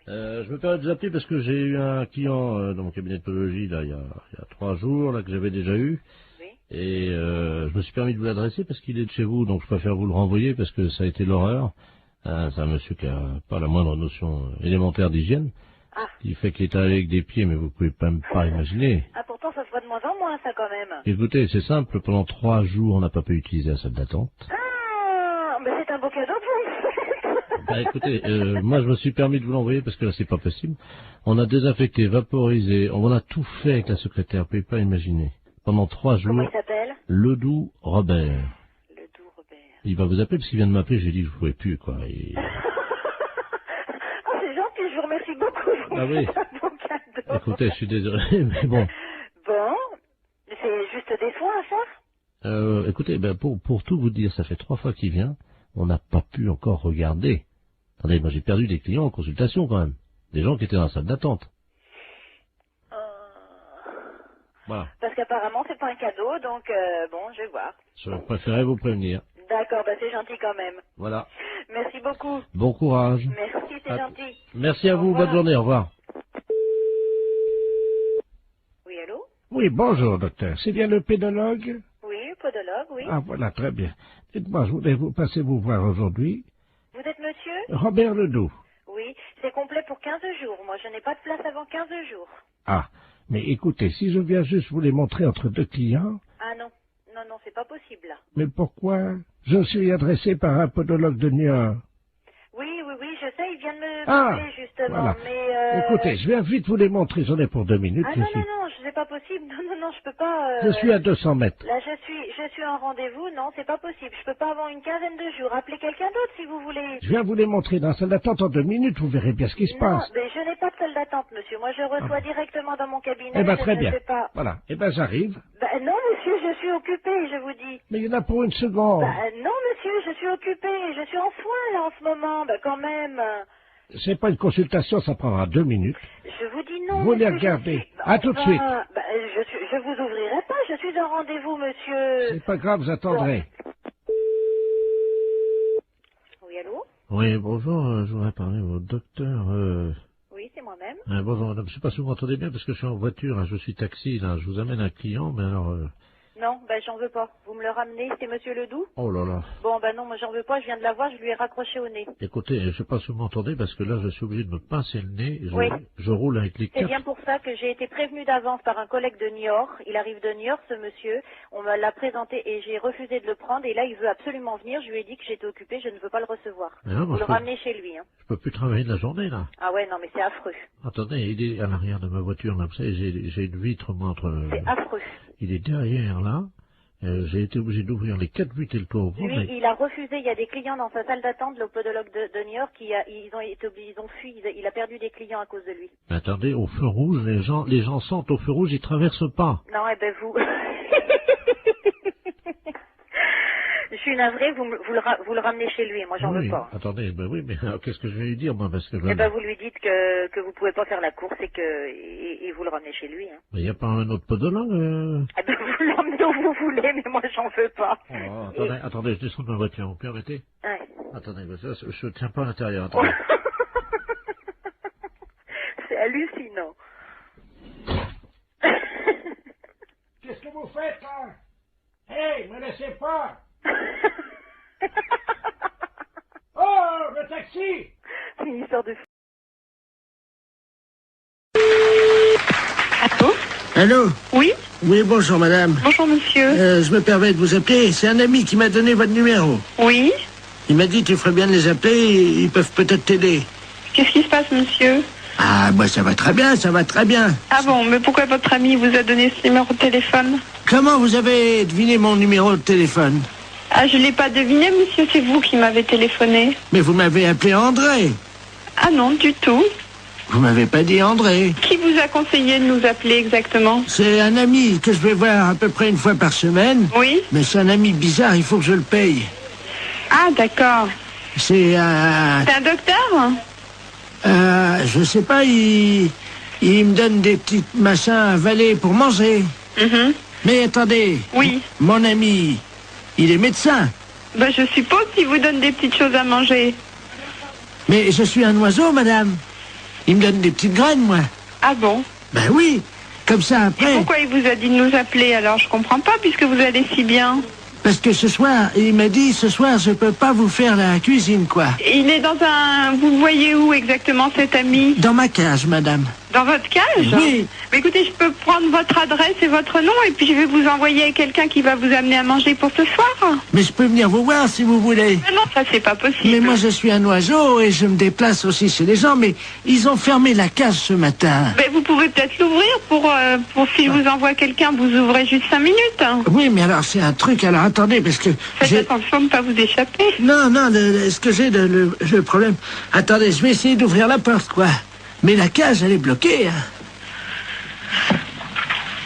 Je me permets de vous appeler parce que j'ai eu un client dans mon cabinet de podologie, là, il y a 3 jours, là, que j'avais déjà eu. Oui. Et je me suis permis de vous l'adresser parce qu'il est de chez vous, donc je préfère vous le renvoyer parce que ça a été l'horreur. C'est un monsieur qui a pas la moindre notion élémentaire d'hygiène. Ah. Il fait qu'il est allé avec des pieds, mais vous pouvez même pas imaginer. Ah, pourtant, ça se voit de moins en moins, ça, quand même. Écoutez, c'est simple, pendant 3 jours, on n'a pas pu utiliser la salle d'attente. Ah, mais c'est un beau cadeau pour vous. Bah écoutez, moi je me suis permis de vous l'envoyer parce que là c'est pas possible. On a désinfecté, vaporisé, on a tout fait avec la secrétaire, vous pouvez pas imaginer. Pendant 3 jours. Comment il s'appelle? Ledoux Robert. Ledoux Robert. Il va vous appeler parce qu'il vient de m'appeler, j'ai dit que je pouvais plus, quoi. Et... Oh, c'est gentil, je vous remercie beaucoup. Ah oui. C'est un beau cadeau. Écoutez, je suis désolé, mais bon. Bon, c'est juste des soins, ça? Écoutez, ben pour tout vous dire, ça fait 3 fois qu'il vient, on n'a pas pu encore regarder. Attendez, moi j'ai perdu des clients en consultation quand même. Des gens qui étaient dans la salle d'attente. Voilà. Parce qu'apparemment c'est pas un cadeau, donc bon, je vais voir. Je préférais vous prévenir. D'accord, bah c'est gentil quand même. Voilà. Merci beaucoup. Bon courage. Merci, c'est gentil. Merci à vous, bonne journée, au revoir. Oui, allô? Oui, bonjour, docteur. C'est bien le pédologue? Oui, podologue, oui. Ah, voilà, très bien. Dites-moi, je voulais vous passer vous voir aujourd'hui. Vous êtes monsieur? Robert Ledoux. Oui, c'est complet pour 15 jours. Moi, je n'ai pas de place avant 15 jours. Ah, mais écoutez, si je viens juste vous les montrer entre 2 clients... Ah non, non, c'est pas possible, là. Mais pourquoi? Je suis adressé par un podologue de Niort. Oui, je sais, il vient de me Ah, parler, justement, voilà. mais... Écoutez, je viens vite vous les montrer, j'en ai pour 2 minutes. Ah non, c'est pas possible. Non, je peux pas... Je suis à 200 mètres. Là, je suis en rendez-vous. Non, c'est pas possible. Je peux pas avoir une quinzaine de jours. Appelez quelqu'un d'autre, si vous voulez. Je viens vous les montrer dans la salle d'attente en 2 minutes, vous verrez bien ce qui se passe. Non, mais je n'ai pas de salle d'attente, monsieur. Moi, je reçois directement dans mon cabinet. Eh ben, je très ne bien. sais pas. Voilà. Eh ben, j'arrive. Ben, non, monsieur, je suis occupée, je vous dis. Mais il y en a pour 1 seconde. Ben, non, monsieur, je suis occupée. Je suis en soins, là, en ce moment. Ben, quand même. C'est pas une consultation, ça prendra 2 minutes. Je vous dis non, Vous les monsieur, regardez. À tout de suite. Ben, je vous ouvrirai pas. Je suis en rendez-vous, monsieur. C'est pas grave, vous attendrez. Oui, allô? Oui, bonjour, je voudrais parler au docteur... Oui, c'est moi-même. Bonjour madame, je sais pas si vous m'entendez bien parce que je suis en voiture, hein, je suis taxi, là, je vous amène un client, mais alors... Non, ben j'en veux pas. Vous me le ramenez, c'est monsieur Ledoux? Oh là là. Bon, ben non, moi j'en veux pas, je viens de la voir, je lui ai raccroché au nez. Écoutez, je sais pas si vous m'entendez parce que là je suis obligé de me pincer le nez, Oui. je roule avec les C'est 4... bien pour ça que j'ai été prévenue d'avance par un collègue de Niort. Il arrive de Niort, ce monsieur. On me l'a présenté et j'ai refusé de le prendre. Et là, il veut absolument venir. Je lui ai dit que j'étais occupée, je ne veux pas le recevoir. Mais non, Vous le ramenez chez lui. Hein. Je peux plus travailler de la journée, là. Ah ouais, non, mais c'est affreux. Attendez, il est à l'arrière de ma voiture, là, vous savez, j'ai une vitre, moi, entre... C'est affreux. Il est derrière, là. J'ai été obligé d'ouvrir les 4 vitres et le toit au fond. Lui, il a refusé. Il y a des clients dans sa salle d'attente, le podologue de Niort, ils ont fui. Il a perdu des clients à cause de lui. Mais attendez, au feu rouge, les gens sentent au feu rouge, ils traversent pas. Non, eh ben vous... Je suis navrée, vous le ramenez chez lui, moi j'en veux pas. Attendez, ben oui, mais qu'est-ce que je vais lui dire, moi, parce que... Eh ben vous lui dites que vous pouvez pas faire la course et vous le ramenez chez lui. Hein. Mais il n'y a pas un autre podologue Eh ben vous l'emmenez où vous voulez, mais moi j'en veux pas. Oh, attendez, je descends de ma voiture, vous permettez? Ouais. Attendez, je tiens pas à l'intérieur, attendez. C'est hallucinant. Qu'est-ce que vous faites, là? Hey, me laissez pas! Oh, le taxi! C'est une histoire de... Allô? Allô? Oui? Oui, bonjour madame. Bonjour monsieur. Je me permets de vous appeler, c'est un ami qui m'a donné votre numéro. Oui? Il m'a dit tu ferais bien de les appeler, ils peuvent peut-être t'aider. Qu'est-ce qui se passe monsieur? Ah, moi ça va très bien, ça va très bien. Ah bon, mais pourquoi votre ami vous a donné ce numéro de téléphone? Comment vous avez deviné mon numéro de téléphone? Ah, je l'ai pas deviné monsieur, c'est vous qui m'avez téléphoné. Mais vous m'avez appelé André. Ah non, du tout. Vous m'avez pas dit André. Qui vous a conseillé de nous appeler exactement? C'est un ami que je vais voir à peu près 1 fois par semaine. Oui? Mais c'est un ami bizarre, il faut que je le paye. Ah d'accord. C'est un... C'est un docteur? Je sais pas, il me donne des petits machins à avaler pour manger. Mais attendez. Oui. Mon ami, il est médecin. Ben je suppose qu'il vous donne des petites choses à manger. Mais je suis un oiseau, madame. Il me donne des petites graines, moi. Ah bon? Ben oui. Comme ça, après... Et pourquoi il vous a dit de nous appeler alors? Je comprends pas, puisque vous allez si bien. Parce que ce soir, il m'a dit, ce soir, je peux pas vous faire la cuisine, quoi. Il est dans un... Vous le voyez où exactement, cet ami? Dans ma cage, madame. Dans votre cage? Oui. Mais écoutez, je peux prendre votre adresse et votre nom, et puis je vais vous envoyer quelqu'un qui va vous amener à manger pour ce soir. Mais je peux venir vous voir si vous voulez. Mais non, ça c'est pas possible. Mais moi je suis un oiseau et je me déplace aussi chez les gens, mais ils ont fermé la cage ce matin. Mais vous pouvez peut-être l'ouvrir pour si je vous envoie quelqu'un, vous ouvrez juste 5 minutes. Oui, mais alors c'est un truc, alors attendez, parce que... Faites attention de ne pas vous échapper. Non, ce que j'ai, le problème... Attendez, je vais essayer d'ouvrir la porte, quoi. Mais la cage, elle est bloquée, hein.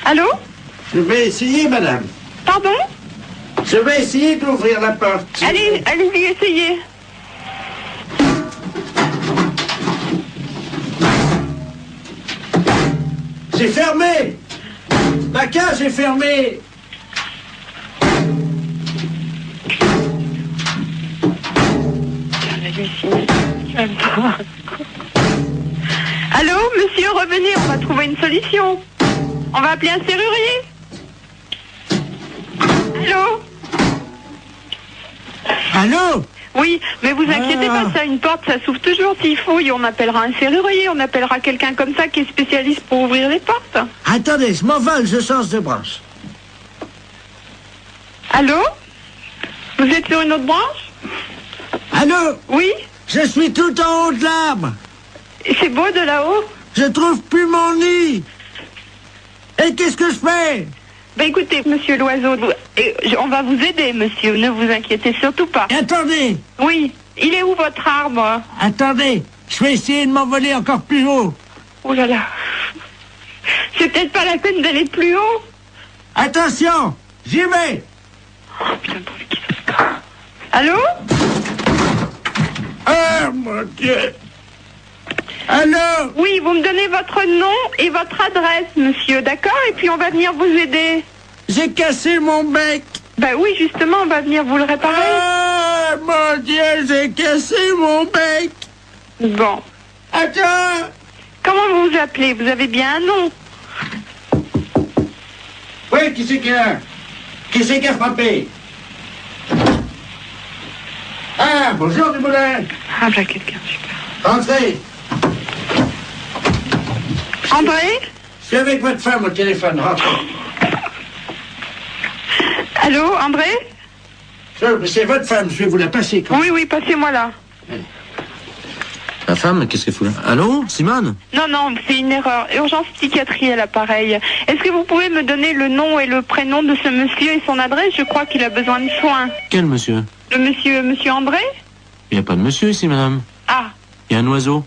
Allô? Je vais essayer, madame. Pardon? Je vais essayer d'ouvrir la porte. Allez-y, essayez. C'est fermé. Ma cage est fermée. Allô, monsieur, revenez, on va trouver une solution. On va appeler un serrurier. Allô? Allô? Oui, mais vous inquiétez pas, ça, une porte, ça s'ouvre toujours s'il faut. Et on appellera un serrurier, on appellera quelqu'un comme ça qui est spécialiste pour ouvrir les portes. Attendez, je m'envole, je change de branche. Allô? Vous êtes sur une autre branche? Allô? Oui? Je suis tout en haut de l'arbre. C'est beau de là-haut? Je trouve plus mon nid. Et qu'est-ce que je fais? Ben écoutez, monsieur l'oiseau, on va vous aider, monsieur, ne vous inquiétez surtout pas. Et attendez. Oui, il est où votre arbre? Attendez, je vais essayer de m'envoler encore plus haut. Oh là là. C'est peut-être pas la peine d'aller plus haut. Attention, j'y vais. Oh putain, pour qui ça se passe? Allô? Oh mon Dieu. Allô? Oui, vous me donnez votre nom et votre adresse, monsieur, d'accord? Et puis on va venir vous aider. J'ai cassé mon bec. Ben oui, justement, on va venir vous le réparer. Oh mon Dieu, j'ai cassé mon bec. Bon. Attends. Comment vous vous appelez? Vous avez bien un nom? Oui, qui c'est qui a frappé? Ah, bonjour Dumoulin. Ah, voilà quelqu'un, super. Entrez. André? Je suis avec votre femme au téléphone, rentrez. Allô, André? C'est votre femme, je vais vous la passer. Oui, passez-moi là. La femme, qu'est-ce qu'elle fout là? Allô, Simone? Non, c'est une erreur. Urgence psychiatrie à l'appareil. Est-ce que vous pouvez me donner le nom et le prénom de ce monsieur et son adresse? Je crois qu'il a besoin de soins. Quel monsieur? Le monsieur André? Il n'y a pas de monsieur ici, madame. Ah. Il y a un oiseau.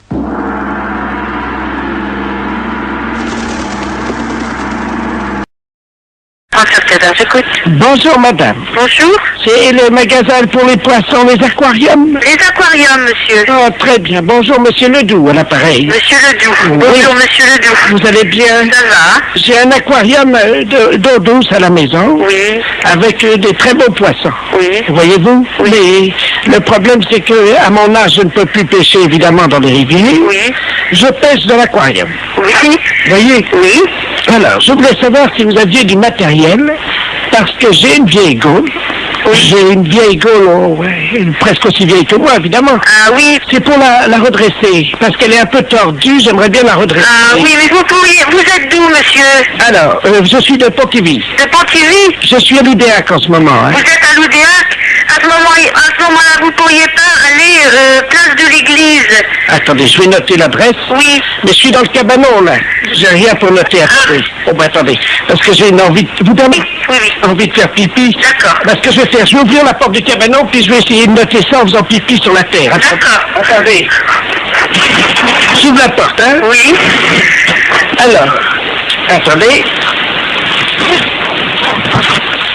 Bonjour madame. Bonjour. C'est le magasin pour les poissons, les aquariums? Les aquariums, monsieur. Oh, très bien. Bonjour monsieur Ledoux à l'appareil. Monsieur Ledoux. Oui. Bonjour, monsieur Ledoux. Vous allez bien? Ça va? J'ai un aquarium d'eau douce à la maison. Oui. Avec des très beaux poissons. Oui. Voyez-vous? Oui. Mais le problème, c'est que à mon âge, je ne peux plus pêcher, évidemment, dans les rivières. Oui. Je pêche dans l'aquarium. Oui. Voyez? Oui. Alors, je voulais savoir si vous aviez du matériel, parce que j'ai une vieille gaule. Oui. J'ai une vieille gaule, presque aussi vieille que moi, évidemment. Ah oui. C'est pour la redresser, parce qu'elle est un peu tordue, j'aimerais bien la redresser. Ah oui, mais vous êtes d'où, monsieur? Alors, je suis de Pontivy. De Pontivy? Je suis à l'Oudéac en ce moment. Hein. Vous êtes à l'Oudéac? À ce moment-là, vous pourriez pas aller place de l'église? Attendez, je vais noter l'adresse. Oui. Mais je suis dans le cabanon, là. J'ai rien pour noter. Attendez. Bon, ben attendez. Parce que j'ai une envie... Vous donnez envie de faire pipi? D'accord. Parce que je vais faire... Je vais ouvrir la porte du cabanon, puis je vais essayer de noter ça en faisant pipi sur la terre. D'accord. Attendez. J'ouvre la porte, hein? Oui. Alors. Attendez.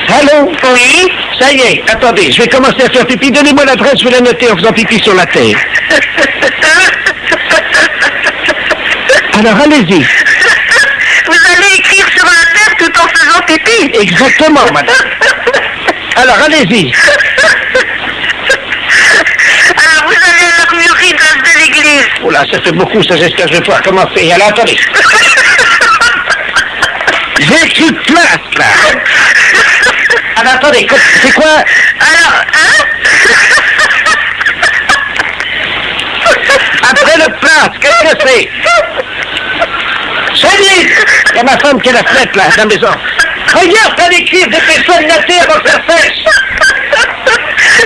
Allô? Oui. Ça y est, attendez, je vais commencer à faire pipi. Donnez-moi l'adresse, je vais la noter en faisant pipi sur la terre. Alors, allez-y. Vous allez écrire sur la terre tout en faisant pipi? Exactement, madame. Alors, allez-y. Alors, vous allez à l'armurerie de l'église. Oh là, ça fait beaucoup, ça, j'espère que je vais pouvoir commencer. Alors, attendez. J'ai écrit place, là. Alors, attendez, c'est quoi? Alors, hein? Après le place, qu'est-ce que c'est? Salut! Il y a ma femme qui est la fenêtre, là, dans la maison. Regarde, t'as l'écrire, dépêche-toi de mater avant que ça sèche.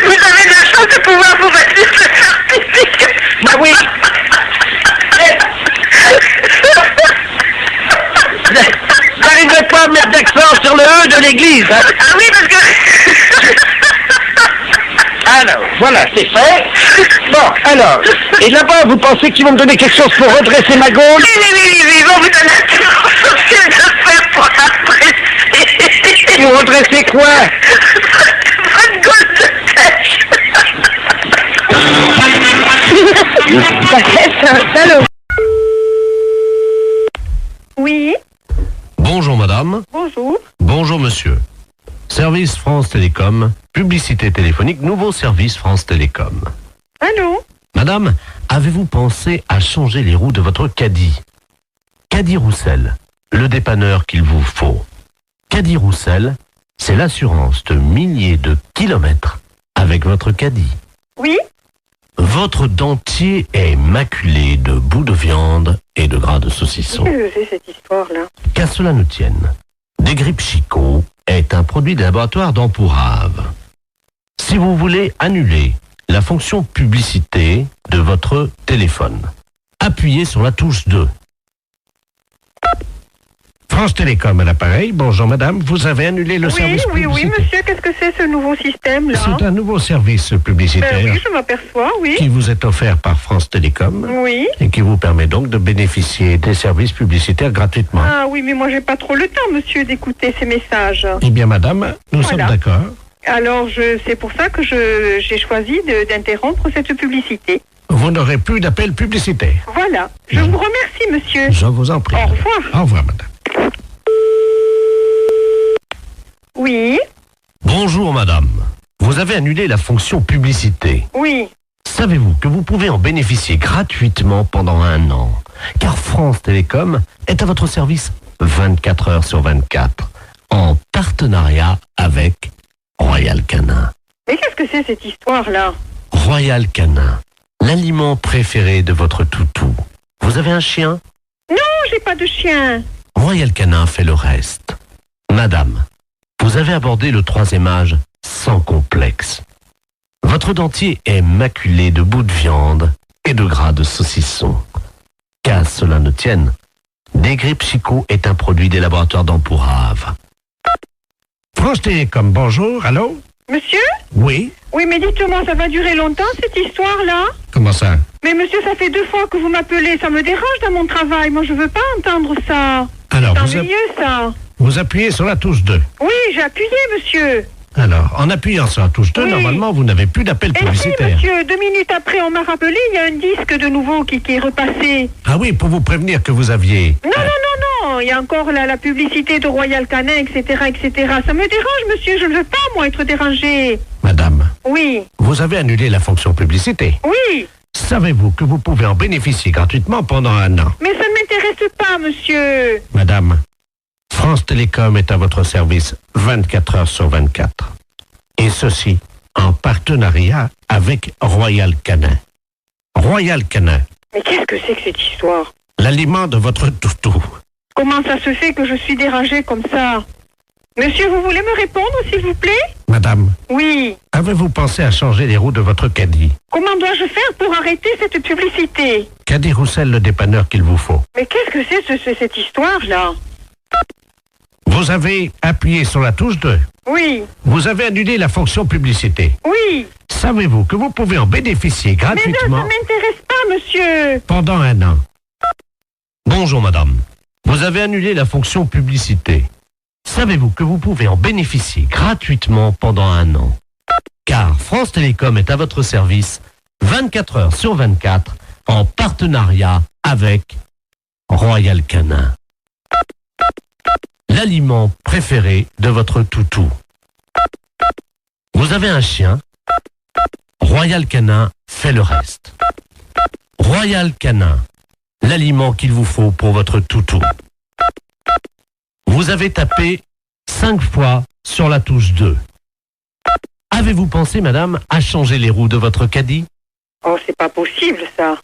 Vous avez de la chance de pouvoir vous mettre le certificat. Bah oui. J'arriverai pas à mettre d'accent sur le E de l'église, hein. Ah oui, parce que... Alors, voilà, c'est fait. Bon, alors, et là-bas, vous pensez qu'ils vont me donner quelque chose pour redresser ma gaule? Oui, ils vont vous donner un social de faire pour apprécier. Pour redresser quoi? Votre gaule de tête. Oui. Bonjour madame. Bonjour. Bonjour monsieur. Service France Télécom, publicité téléphonique, nouveau service France Télécom. Allô? Madame, avez-vous pensé à changer les roues de votre caddie? Caddie Roussel, le dépanneur qu'il vous faut. Caddie Roussel, c'est l'assurance de milliers de kilomètres avec votre caddie. Oui. Votre dentier est maculé de bouts de viande et de gras de saucisson. Qu'est-ce que c'est cette histoire-là? Qu'à cela ne tienne, Desgrippes Chicot est un produit des laboratoires d'Ampourave. Si vous voulez annuler la fonction publicité de votre téléphone, appuyez sur la touche 2. France Télécom à l'appareil. Bonjour madame, vous avez annulé le service publicitaire. Oui, monsieur, qu'est-ce que c'est ce nouveau système-là? C'est un nouveau service publicitaire Oui, je m'aperçois, oui. qui vous est offert par France Télécom Oui. et qui vous permet donc de bénéficier des services publicitaires gratuitement. Ah oui, mais moi j'ai pas trop le temps, monsieur, d'écouter ces messages. Eh bien madame, nous sommes d'accord. Alors, c'est pour ça que j'ai choisi d'interrompre cette publicité. Vous n'aurez plus d'appel publicitaire. Voilà. Je vous remercie, monsieur. Je vous en prie. Au revoir. Au revoir, madame. Oui. Bonjour, madame. Vous avez annulé la fonction publicité. Oui. Savez-vous que vous pouvez en bénéficier gratuitement pendant 1 an? Car France Télécom est à votre service 24 heures sur 24, en partenariat avec Royal Canin. Mais qu'est-ce que c'est cette histoire-là? Royal Canin, l'aliment préféré de votre toutou. Vous avez un chien? Non, j'ai pas de chien. Royal Canin fait le reste. Madame, vous avez abordé le 3e âge sans complexe. Votre dentier est maculé de bouts de viande et de gras de saucisson. Qu'à cela ne tienne, Desgrippes Chicot est un produit des laboratoires d'Ampourave. France Télécom, bonjour, allô? Monsieur? Oui? Oui, mais dites-moi, ça va durer longtemps cette histoire-là? Comment ça? Mais monsieur, ça fait 2 fois que vous m'appelez, ça me dérange dans mon travail, moi je veux pas entendre ça. Alors, c'est ennuyeux ça. Vous appuyez sur la touche 2. Oui, j'ai appuyé, monsieur. Alors, en appuyant sur la touche 2, normalement, vous n'avez plus d'appel publicitaire. Et si, monsieur, 2 minutes après, on m'a rappelé, il y a un disque de nouveau qui est repassé. Ah oui, pour vous prévenir que vous aviez... Non, il y a encore la publicité de Royal Canin, etc., etc. Ça me dérange, monsieur, je ne veux pas, moi, être dérangé. Madame. Oui. Vous avez annulé la fonction publicité. Oui. Savez-vous que vous pouvez en bénéficier gratuitement pendant 1 an? Mais ça ne m'intéresse pas, monsieur. Madame, France Télécom est à votre service 24 heures sur 24. Et ceci en partenariat avec Royal Canin. Royal Canin. Mais qu'est-ce que c'est que cette histoire? L'aliment de votre toutou. Comment ça se fait que je suis dérangée comme ça? Monsieur, vous voulez me répondre, s'il vous plaît? Madame. Oui. Avez-vous pensé à changer les roues de votre caddie? Comment dois-je faire pour arrêter cette publicité? Caddie Roussel, le dépanneur qu'il vous faut. Mais qu'est-ce que c'est cette histoire-là? Vous avez appuyé sur la touche 2. Oui. Vous avez annulé la fonction publicité. Oui. Savez-vous que vous pouvez en bénéficier gratuitement? Mais non, ça m'intéresse pas, monsieur. Pendant 1 an. Bonjour, madame. Vous avez annulé la fonction publicité. Savez-vous que vous pouvez en bénéficier gratuitement pendant 1 an? Car France Télécom est à votre service 24 heures sur 24 en partenariat avec Royal Canin. L'aliment préféré de votre toutou. Vous avez un chien? Royal Canin fait le reste. Royal Canin, l'aliment qu'il vous faut pour votre toutou. Vous avez tapé 5 fois sur la touche 2. Avez-vous pensé, madame, à changer les roues de votre caddie? Oh, c'est pas possible, ça.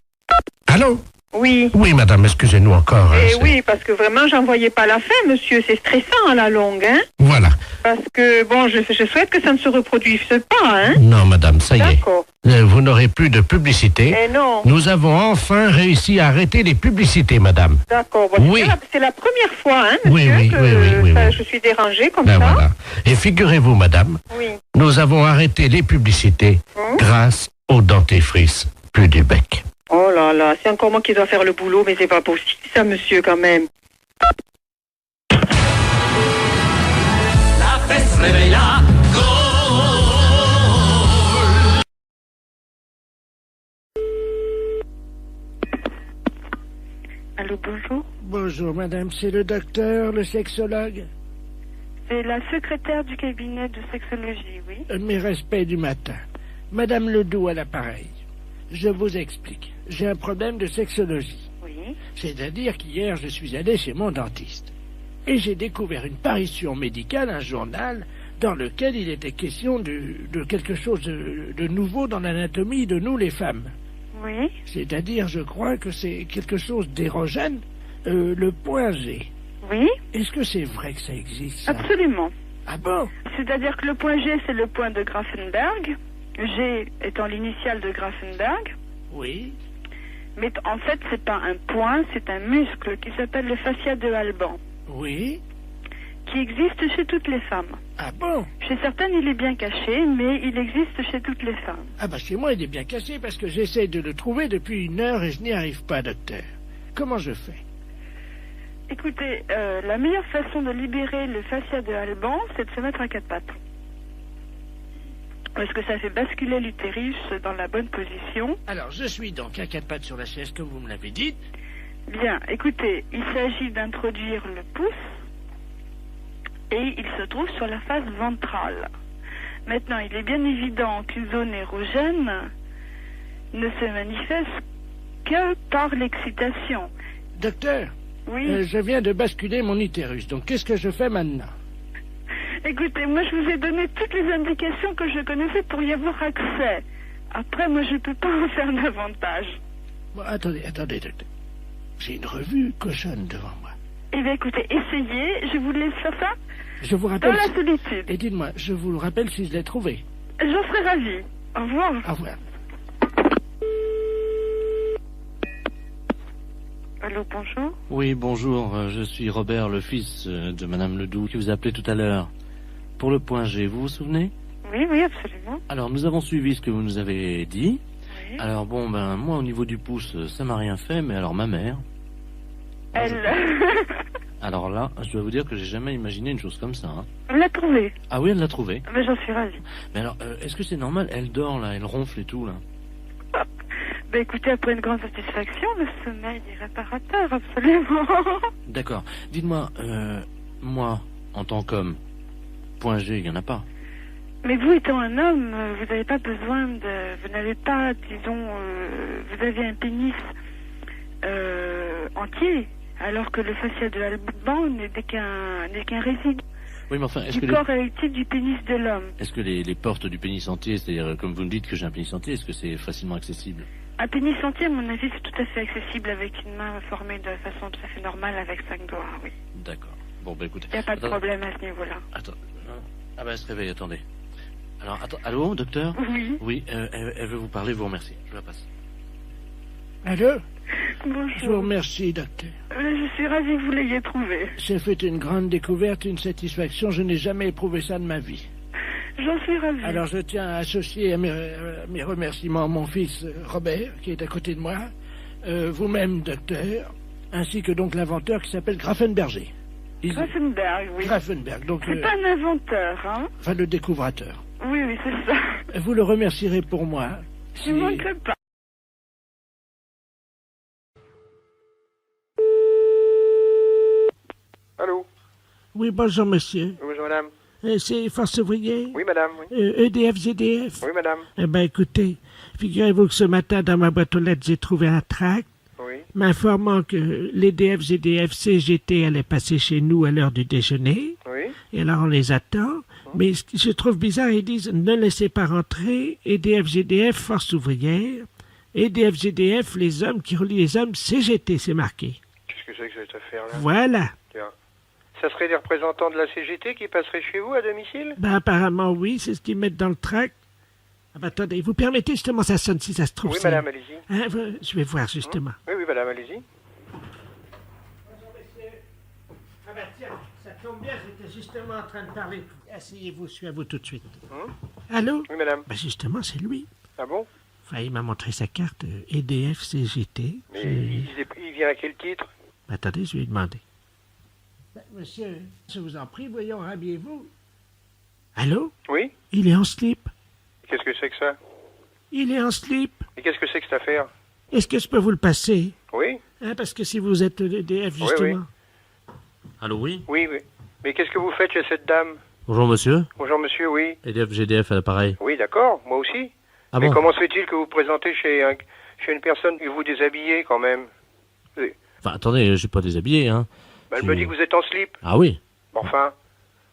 Allô? Oui. Oui, madame, excusez-nous encore. Eh oui, parce que vraiment, j'en voyais pas la fin, monsieur. C'est stressant à la longue, hein. Voilà. Parce que, bon, je souhaite que ça ne se reproduise pas, hein. Non, madame, ça y est. D'accord. Vous n'aurez plus de publicité. Eh non. Nous avons enfin réussi à arrêter les publicités, madame. D'accord. Bon, Oui. c'est la première fois, hein, monsieur, Oui, que je suis dérangée comme Ben ça. voilà. Et figurez-vous, madame, Oui. nous avons arrêté les publicités grâce au dentifrice plus du bec. Oh là là, c'est encore moi qui dois faire le boulot, mais c'est pas possible, ça, monsieur, quand même. La fesse réveille la Allô, bonjour. Bonjour, madame, c'est le docteur, le sexologue. C'est la secrétaire du cabinet de sexologie, oui. Mes respects du matin. Madame Ledoux à l'appareil. Je vous explique. J'ai un problème de sexologie. Oui. C'est-à-dire qu'hier, je suis allé chez mon dentiste. Et j'ai découvert une parution médicale, un journal, dans lequel il était question de quelque chose de nouveau dans l'anatomie de nous, les femmes. Oui. C'est-à-dire, je crois que c'est quelque chose d'érogène, le point G. Oui. Est-ce que c'est vrai que ça existe, ça? Absolument. Ah bon? C'est-à-dire que le point G, c'est le point de Grafenberg. G étant l'initiale de Grafenberg. Oui. Mais en fait, c'est pas un point, c'est un muscle qui s'appelle le fascia de Alban. Oui. Qui existe chez toutes les femmes. Ah bon? Chez certaines, il est bien caché, mais il existe chez toutes les femmes. Ah bah chez moi, il est bien caché parce que j'essaie de le trouver depuis 1 heure et je n'y arrive pas, docteur. Comment je fais? Écoutez, la meilleure façon de libérer le fascia de Alban, c'est de se mettre à 4 pattes. Parce que ça fait basculer l'utérus dans la bonne position. Alors, je suis donc à 4 pattes sur la chaise, comme vous me l'avez dit. Bien, écoutez, il s'agit d'introduire le pouce et il se trouve sur la face ventrale. Maintenant, il est bien évident qu'une zone érogène ne se manifeste que par l'excitation. Docteur, oui. Je viens de basculer mon utérus, donc qu'est-ce que je fais maintenant? Écoutez, moi je vous ai donné toutes les indications que je connaissais pour y avoir accès. Après, moi je peux pas en faire davantage. Bon, attendez, docteur. J'ai une revue cochonne devant moi. Eh bien écoutez, essayez, je vous laisse faire ça. Je vous rappelle... Dans la solitude. Et dites-moi, je vous le rappelle si je l'ai trouvé. J'en serais ravie. Au revoir. Au revoir. Allô, bonjour. Oui, bonjour, je suis Robert, le fils de Madame Ledoux, qui vous a appelé tout à l'heure. Pour le point G, vous vous souvenez? Oui, oui, absolument. Alors, nous avons suivi ce que vous nous avez dit. Oui. Alors, bon, ben, moi, au niveau du pouce, ça m'a rien fait, mais alors, ma mère... Elle... Alors là, je dois vous dire que j'ai jamais imaginé une chose comme ça. Hein. Elle l'a trouvé. Ah oui, elle l'a trouvé. Mais j'en suis ravie. Mais alors, est-ce que c'est normal? Elle dort, là, elle ronfle et tout, là. Ben écoutez, après une grande satisfaction, le sommeil est réparateur, absolument. D'accord. Dites-moi, moi, en tant qu'homme, point G, il n'y en a pas. Mais vous étant un homme, vous n'avez pas besoin de... Vous n'avez pas, disons... vous avez un pénis entier, alors que le fascia de Alban n'est qu'un résidu. Oui, mais enfin, est-ce du que corps érectile du pénis de l'homme. Est-ce que les portes du pénis entier, c'est-à-dire, comme vous me dites que j'ai un pénis entier, est-ce que c'est facilement accessible? Un pénis entier, à mon avis, c'est tout à fait accessible avec une main formée de façon tout à fait normale avec 5 doigts, oui. D'accord. Bon, ben écoutez... Il n'y a pas de problème à ce niveau-là. Attends. Ah ben, elle se réveille, attendez. Alors, attends, allô, docteur? Oui. Oui, elle veut vous parler, vous remercie. Je la passe. Allô? Bonjour. Je vous remercie, docteur. Je suis ravie que vous l'ayez trouvé. J'ai fait une grande découverte, une satisfaction. Je n'ai jamais éprouvé ça de ma vie. J'en suis ravie. Alors, je tiens à associer à mes remerciements mon fils Robert, qui est à côté de moi, vous-même, docteur, ainsi que donc l'inventeur qui s'appelle Grafenberger. Grafenberg, oui. Grafenberg, donc... C'est pas un inventeur, hein? Enfin, le découvrateur. Oui, oui, c'est ça. Vous le remercierez pour moi. Je ne manquerai pas. Allô? Oui, bonjour, monsieur. Bonjour, madame. C'est Force ouvrière? Oui, madame, oui. EDF-GDF? Oui, madame. Eh ben, écoutez, figurez-vous que ce matin, dans ma boîte aux lettres, j'ai trouvé un tract m'informant que l'EDF-GDF-CGT allait passer chez nous à l'heure du déjeuner. Oui. Et alors, on les attend. Mais ce que je trouve bizarre, ils disent « Ne laissez pas rentrer EDF-GDF, Force ouvrière. EDF-GDF, les hommes qui relient les hommes, CGT, c'est marqué. » Qu'est-ce que c'est que cette affaire-là? Voilà. Tiens. Ça serait des représentants de la CGT qui passeraient chez vous à domicile? Ben, apparemment, oui, c'est ce qu'ils mettent dans le tract. Ah ben, attendez, vous permettez justement, ça sonne si ça se trouve. Oui, madame, allez-y. Hein, je vais voir justement. Oui, madame, allez-y. Bonjour, monsieur. Ah ben, tiens, ça tombe bien, j'étais justement en train de parler. Asseyez-vous, je suis à vous tout de suite. Allô? Oui, madame. Ben, justement, c'est lui. Ah bon? Enfin, il m'a montré sa carte EDF-CGT. Mais il vient à quel titre? Ben, attendez, je vais lui demander. Ben, monsieur, je vous en prie, voyons, habillez-vous. Allô? Oui? Il est en slip. Qu'est-ce que c'est que ça? Il est en slip. Et qu'est-ce que c'est que cette affaire? Est-ce que je peux vous le passer? Oui? Hein, parce que si vous êtes EDF, justement. Oui. Allô, oui? Oui. Mais qu'est-ce que vous faites chez cette dame? Bonjour, monsieur. Bonjour, monsieur, oui. EDF-GDF à l'appareil. Oui, d'accord, moi aussi. Ah mais bon? comment se fait-il que vous présentez chez une personne et vous déshabillez quand même? Oui. Enfin, attendez, je suis pas déshabillé, hein. Elle me dit que vous êtes en slip. Ah oui? Enfin.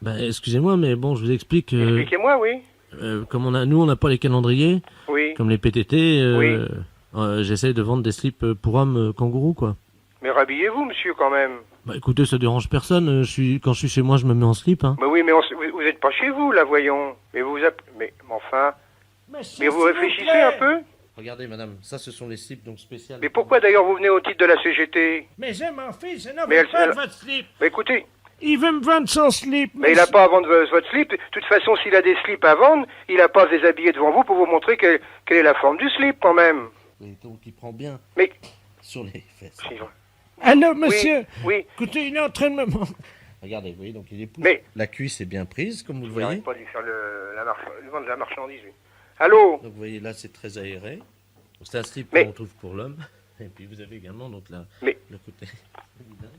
Ben, excusez-moi, mais bon, je vous explique... Expliquez-moi, oui. Comme nous, on n'a pas les calendriers. Oui. Comme les PTT, Oui. J'essaye de vendre des slips pour hommes kangourous, quoi. Mais rhabillez-vous, monsieur, quand même. Bah écoutez, ça dérange personne. Quand je suis chez moi, je me mets en slip, hein. Bah oui, mais vous êtes pas chez vous, là, voyons. Mais mais enfin... Mais vous réfléchissez un peu? Regardez, madame, ça, ce sont les slips, donc spéciales. Mais pourquoi, d'ailleurs, vous venez au titre de la CGT? Mais je m'en fiche, non, Mais mais pas de votre slip. Mais écoutez... Il veut me vendre son slip. Mais il n'a pas à vendre votre slip. De toute façon, s'il a des slips à vendre, il n'a pas à se déshabiller devant vous pour vous montrer quelle est la forme du slip, quand même. Et donc, il prend bien mais... sur les fesses. Allô, monsieur? Oui. Écoutez, il est en train de me... Regardez, vous voyez, donc il est pousse. Mais... La cuisse est bien prise, comme vous le voyez. Il n'arrête pas de lui faire le vendre de la marchandise, lui. Allô? Donc, vous voyez, là, c'est très aéré. C'est un slip qu'on trouve pour l'homme. Et puis, vous avez également donc, le côté...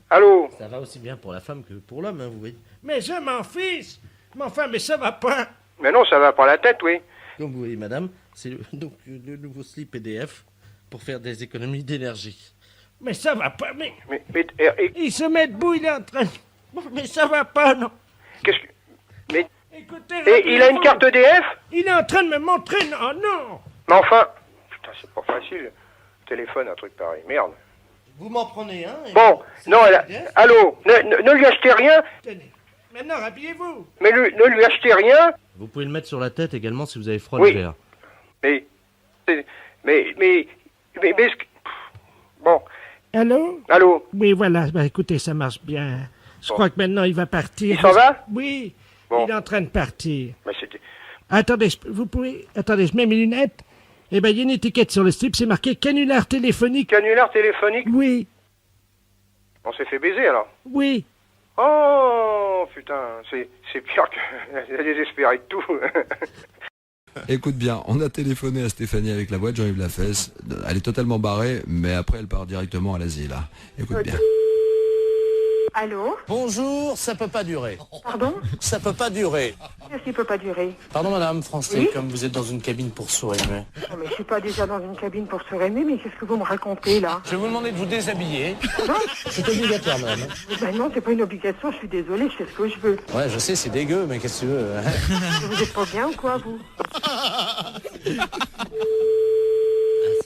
Allô? Ça va aussi bien pour la femme que pour l'homme, hein, vous voyez. Mais je m'en fiche. Mais enfin, mais ça va pas. Mais non, ça va pas la tête, oui. Comme vous voyez, madame, c'est donc le nouveau slip EDF pour faire des économies d'énergie. Mais ça va pas, mais... et... Il se met debout, il est en train... Mais ça va pas, non. Qu'est-ce que... Mais... Écoutez... Et il a une carte EDF? Il est en train de me montrer... Non, non. Mais enfin... Putain, c'est pas facile. Téléphone, un truc pareil. Merde. Vous m'en prenez un? Bon, non, allô, ne lui achetez rien. Tenez, maintenant, habillez-vous. Mais ne lui achetez rien. Vous pouvez le mettre sur la tête également si vous avez froid oui. l'hiver. Mais... Bon. Allô? Allô? Oui, voilà, bah, écoutez, ça marche bien. Je crois que maintenant, il va partir. Il s'en va? Oui, bon. Il est en train de partir. Mais c'était... Attendez, vous pouvez... Attendez, je mets mes lunettes. Eh ben, il y a une étiquette sur le slip, c'est marqué canular téléphonique. Canular téléphonique? Oui. On s'est fait baiser, alors? Oui. Oh, putain, c'est pire que... Elle est désespérée de tout. Écoute bien, on a téléphoné à Stéphanie avec la voix de Jean-Yves Lafesse. Elle est totalement barrée, mais après elle part directement à l'asile. Écoute bien. Allô? Bonjour, ça peut pas durer. Pardon? Ça peut pas durer. Qu'est-ce qui peut pas durer? Pardon madame, français, oui? comme vous êtes dans une cabine pour sourd-aimer. Non mais je suis pas déjà dans une cabine pour sourd-aimer, mais qu'est-ce que vous me racontez là? Je vais vous demander de vous déshabiller. Non? C'est obligatoire madame. Ben non, c'est pas une obligation, je suis désolée, je fais ce que je veux. Ouais, je sais, c'est dégueu, mais qu'est-ce que tu veux? Vous êtes pas bien ou quoi, vous?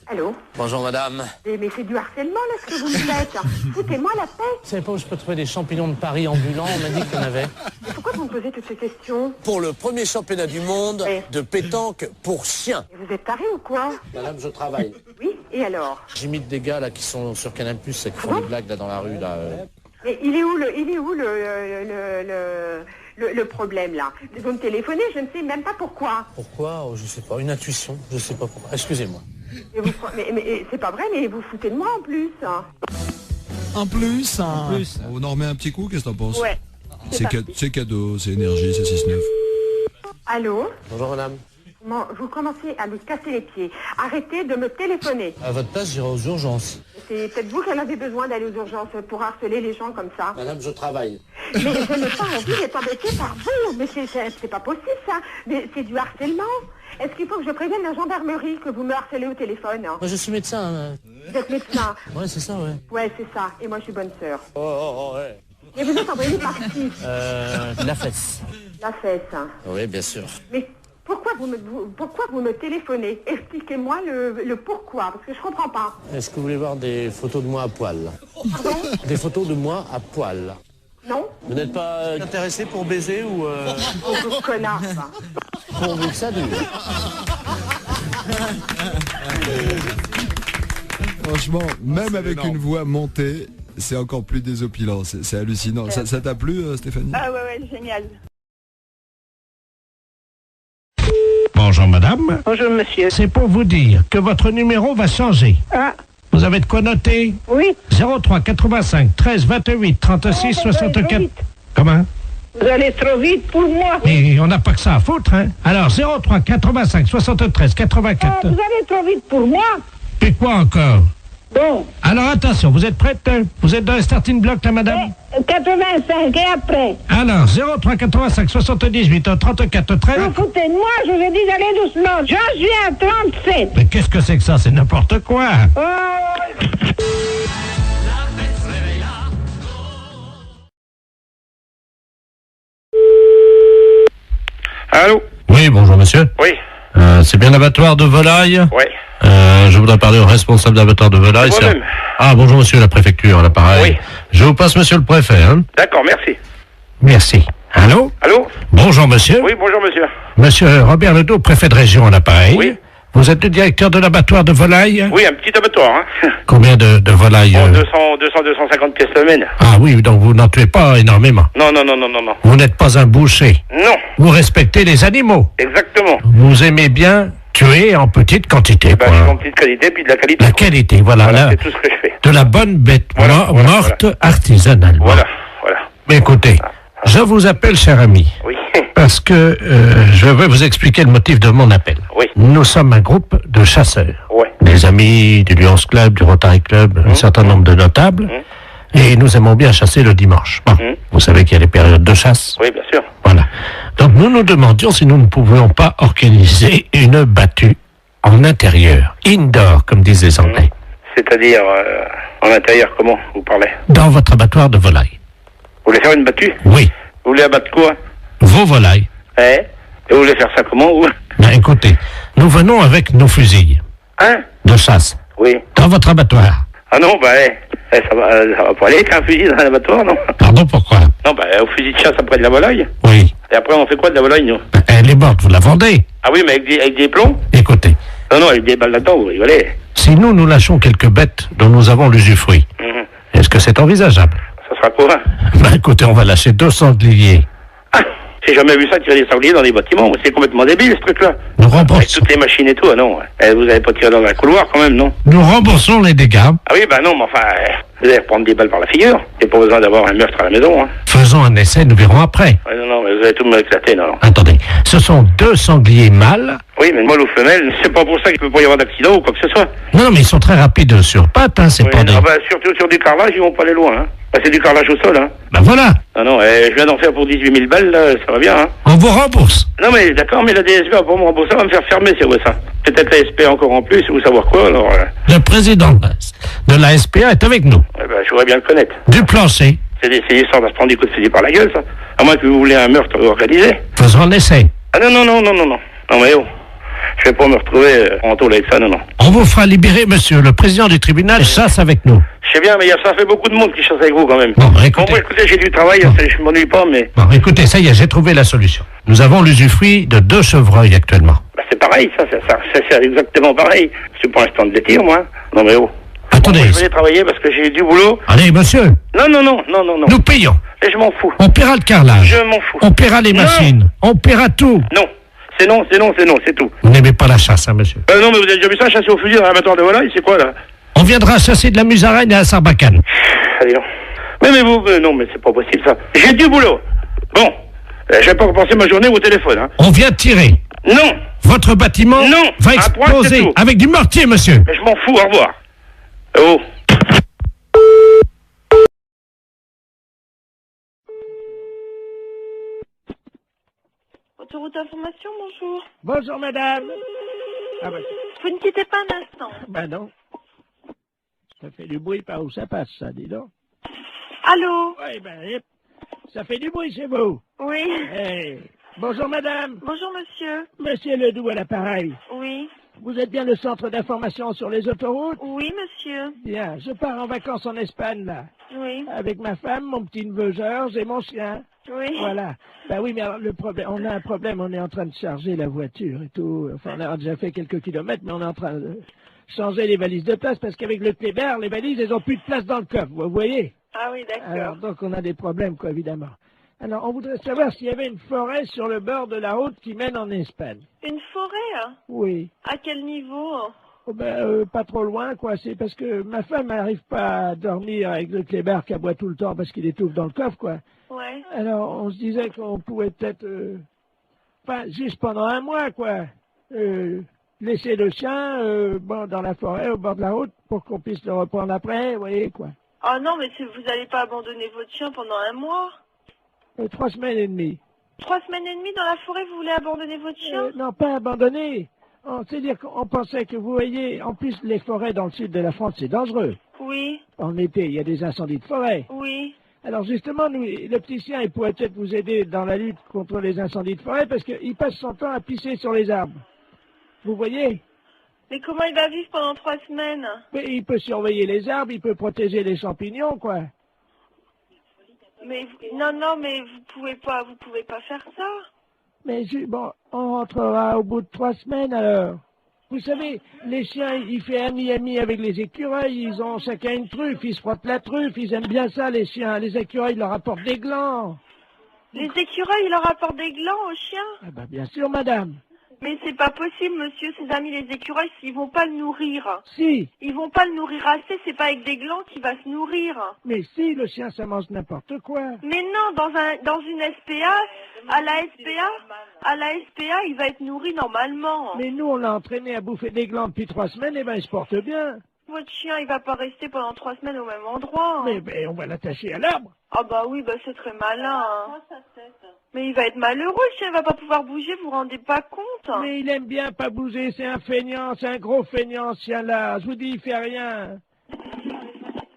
Allô? Bonjour madame. Mais c'est du harcèlement là ce que vous me faites. Foutez-moi la paix. Vous savez pas où je peux trouver des champignons de Paris ambulants? On m'a dit qu'il y en avait. Mais pourquoi vous me posez toutes ces questions? Pour le premier championnat du monde de pétanque pour chiens. Et vous êtes taré ou quoi? Madame, je travaille. Oui, et alors? J'imite des gars là qui sont sur Canal+, qui font des blagues là dans la rue là. Mais il est où le problème là? Vous me téléphonez, je ne sais même pas pourquoi. Pourquoi? Oh, je sais pas, une intuition, je sais pas pourquoi. Excusez-moi. Mais c'est pas vrai, mais vous foutez de moi en plus. En plus, on en remet un petit coup, qu'est-ce que t'en penses? Ouais. C'est cadeau, c'est énergie, c'est 6-9. Allô? Bonjour madame. Vous commencez à me casser les pieds. Arrêtez de me téléphoner. À votre place, j'irai aux urgences. C'est peut-être vous qui en avez besoin d'aller aux urgences pour harceler les gens comme ça. Madame, je travaille. Mais je n'ai pas envie d'être embêtée par vous. Mais c'est pas possible, ça. Mais c'est du harcèlement. Est-ce qu'il faut que je prévienne la gendarmerie que vous me harcelez au téléphone? Moi, je suis médecin. Vous êtes médecin? Ouais, c'est ça, ouais. Ouais, c'est ça. Et moi, je suis bonne sœur. Oh, ouais. Et vous êtes envoyé par qui? La fesse. La fesse. Oui, bien sûr. Mais pourquoi vous me téléphonez? Expliquez-moi le pourquoi, parce que je comprends pas. Est-ce que vous voulez voir des photos de moi à poil? Pardon? Des photos de moi à poil. Non? Vous n'êtes pas intéressé pour baiser ou... Oh, connard, ça. Pour vous que ça dure. Franchement, même avec une voix montée, c'est encore plus désopilant. C'est hallucinant. Ça t'a plu, Stéphanie? Ah ouais, génial. Bonjour madame. Bonjour monsieur. C'est pour vous dire que votre numéro va changer. Ah. Vous avez de quoi noter? Oui. 03 85 13 28 36 64. Comment? Vous allez trop vite pour moi. Et on n'a pas que ça à foutre, hein? Alors 03 85 73 84. Vous allez trop vite pour moi. Et quoi encore? Bon. Alors attention, vous êtes prête? Vous êtes dans le starting block là, madame? 85 et après. Alors 03 85 78 34 13. Vous foutez de moi, je vous ai dit d'aller doucement. J'en suis à 37. Mais qu'est-ce que c'est que ça? C'est n'importe quoi. Allô? Oui, bonjour monsieur. Oui. C'est bien l'abattoir de volaille? Oui. Je voudrais parler au responsable d'abattoir de volaille. C'est moi-même. Ah, bonjour monsieur, la préfecture, à l'appareil. Oui. Je vous passe monsieur le préfet, hein. D'accord, merci. Merci. Allô? Allô? Bonjour monsieur. Oui, bonjour monsieur. Monsieur Robert Ledoux, préfet de région à l'appareil. Oui. Vous êtes le directeur de l'abattoir de volaille? Oui, un petit abattoir, hein. Combien de volailles? 250 pièces semaine. Ah oui, donc vous n'en tuez pas énormément. Non. Vous n'êtes pas un boucher. Non. Vous respectez les animaux. Exactement. Vous aimez bien tuer en petite quantité. Je suis en petite qualité, puis de la qualité. La qualité, voilà. C'est tout ce que je fais. De la bonne bête morte artisanalement. Voilà. Mais écoutez, je vous appelle, cher ami. Oui. Parce que je veux vous expliquer le motif de mon appel. Oui. Nous sommes un groupe de chasseurs. Ouais. Des amis du Lions Club, du Rotary Club, un certain nombre de notables. Et nous aimons bien chasser le dimanche. Bon, vous savez qu'il y a les périodes de chasse. Oui, bien sûr. Voilà. Donc nous nous demandions si nous ne pouvions pas organiser une battue en intérieur, indoor, comme disent les Anglais. C'est-à-dire, en intérieur, comment vous parlez? Dans votre abattoir de volailles. Vous voulez faire une battue? Oui. Vous voulez abattre quoi? Vos volailles. Et vous voulez faire ça comment, vous? Ben, écoutez, nous venons avec nos fusils. Hein? De chasse. Oui. Dans votre abattoir. Ah non, ça va pas aller avec un fusil dans un abattoir, non? Pardon, pourquoi? Non, au fusil de chasse après de la volaille. Oui. Et après, on fait quoi de la volaille, nous? Elle est morte, vous la vendez? Ah oui, mais avec des plombs? Écoutez. Non, avec des balles là-dedans, vous rigolez. Si nous lâchons quelques bêtes dont nous avons l'usufruit, est-ce que c'est envisageable? Ça sera quoi? Ben écoutez, on va lâcher 2 sangliers. J'ai jamais vu ça, tirer des sangliers dans des bâtiments. C'est complètement débile, ce truc-là. Nous remboursons. Avec toutes les machines et tout, ah non. Vous avez pas tiré dans un couloir, quand même, non? Nous remboursons les dégâts. Ah oui, non, mais enfin, vous allez reprendre des balles par la figure. Il n'y a pas besoin d'avoir un meurtre à la maison, hein. Faisons un essai, nous verrons après. Ouais, non, mais vous allez tout me éclater, non. Attendez, ce sont 2 sangliers mâles. Oui, mais mâle ou femelle, c'est pas pour ça qu'il peut pas y avoir d'accident ou quoi que ce soit. Non, mais ils sont très rapides sur pattes, hein, c'est pas des... surtout sur du carrelage, ils vont pas aller loin, hein. C'est du carrelage au sol, hein. Ben voilà. Non, je viens d'en faire pour 18 000 balles, là, ça va bien, hein. On vous rembourse. Non, mais d'accord, mais la DSP va pas me rembourser, va me faire fermer, c'est ça. Peut-être la SPA encore en plus, ou savoir quoi, alors... Le président de la SPA est avec nous. Je voudrais bien le connaître. Du plancher. C'est l'histoire de se prendre des coups de fusil par la gueule, ça. À moins que vous voulez un meurtre organisé. Faisons un essai. Ah non. Non, mais je vais pas me retrouver en tôle avec ça, non. On vous fera libérer, monsieur. Le président du tribunal chasse avec nous. Je sais bien, mais ça fait beaucoup de monde qui chasse avec vous, quand même. Bon, écoutez. Bon, écoutez, j'ai du travail, je m'ennuie pas, mais... Bon, écoutez, ça y est, j'ai trouvé la solution. Nous avons l'usufruit de 2 chevreuils actuellement. C'est pareil, ça c'est exactement pareil. C'est pour l'instant de les tirs, moi. Non, mais Attendez. Bon, je vais aller travailler parce que j'ai du boulot. Allez, monsieur. Non. Nous payons. Et je m'en fous. On paiera le carrelage. Je m'en fous. On paiera les machines. On paiera tout. Non. C'est non, c'est tout. Vous n'aimez pas la chasse, hein, monsieur? Non, mais vous avez déjà vu ça, chasser au fusil dans un abattoir de volaille, c'est quoi, là? On viendra chasser de la musaraigne à la Sarbacane. Allez, non. Mais vous, non, mais c'est pas possible, ça. J'ai du boulot. Bon, je vais pas repenser ma journée au téléphone, hein. On vient tirer. Non. votre bâtiment va exploser avec du mortier, monsieur. Mais je m'en fous, au revoir. Oh. Autoroute d'information, bonjour. Bonjour, madame. Ah bah, Vous ne quittez pas un instant. bah non. Ça fait du bruit par où ça passe, ça, dis donc. Allô? Oui, ben, yep. Ça fait du bruit chez vous. Oui. Hey. Bonjour, madame. Bonjour, monsieur. Monsieur Ledoux à l'appareil. Oui. Vous êtes bien le centre d'information sur les autoroutes? Oui, monsieur. Bien, je pars en vacances en Espagne, là. Oui. Avec ma femme, mon petit-neveu Georges et mon chien. Oui. Voilà. Ben oui, mais alors, le problème, on a un problème, on est en train de charger la voiture et tout. Enfin, on a déjà fait quelques kilomètres, mais on est en train de changer les valises de place parce qu'avec le Kléber, les valises, elles ont plus de place dans le coffre, vous voyez? Ah oui, d'accord. Alors, donc on a des problèmes, quoi, évidemment. Alors, on voudrait savoir s'il y avait une forêt sur le bord de la route qui mène en Espagne. Une forêt? Oui. À quel niveau? Oh ben, pas trop loin, quoi. C'est parce que ma femme n'arrive pas à dormir avec le Kléber qui aboie tout le temps parce qu'il étouffe dans le coffre, quoi. Ouais. Alors, on se disait qu'on pouvait peut-être, enfin, juste pendant un mois, quoi, laisser le chien, bon, dans la forêt, au bord de la route, pour qu'on puisse le reprendre après, vous voyez, quoi. Oh non, mais vous n'allez pas abandonner votre chien pendant un mois? 3 semaines et demie. 3 semaines et demie dans la forêt, vous voulez abandonner votre chien? Non, pas abandonner. C'est-à-dire qu'on pensait que, vous voyez, en plus, les forêts dans le sud de la France, c'est dangereux. Oui. En été, il y a des incendies de forêt. Oui. Alors justement, nous, le petit chien, il pourrait peut-être vous aider dans la lutte contre les incendies de forêt parce qu'il passe son temps à pisser sur les arbres. Vous voyez? Mais comment il va vivre pendant 3 semaines? Mais il peut surveiller les arbres, il peut protéger les champignons, quoi. Mais non, mais vous pouvez pas faire ça. Mais bon, on rentrera au bout de 3 semaines alors. Vous savez, les chiens, ils font ami avec les écureuils, ils ont chacun une truffe, ils se frottent la truffe, ils aiment bien ça les chiens. Les écureuils leur apportent des glands. Les écureuils, ils leur apportent des glands aux chiens? Ah bah bien sûr, madame. Mais c'est pas possible, monsieur, ses amis les écureuils, ils vont pas le nourrir. Si. Ils vont pas le nourrir assez, c'est pas avec des glands qu'il va se nourrir. Mais si, le chien, ça mange n'importe quoi. Mais non, dans une SPA, à la SPA, il va être nourri normalement. Mais nous, on l'a entraîné à bouffer des glands depuis 3 semaines, et ben il se porte bien. Votre chien, il va pas rester pendant 3 semaines au même endroit. Mais on va l'attacher à l'arbre. Ah bah oui, bah c'est très malin. Hein. Mais il va être malheureux, le chien, il va pas pouvoir bouger, vous vous rendez pas compte? Mais il aime bien pas bouger, c'est un feignant, c'est un gros feignant, ce chien-là. Je vous dis, il fait rien.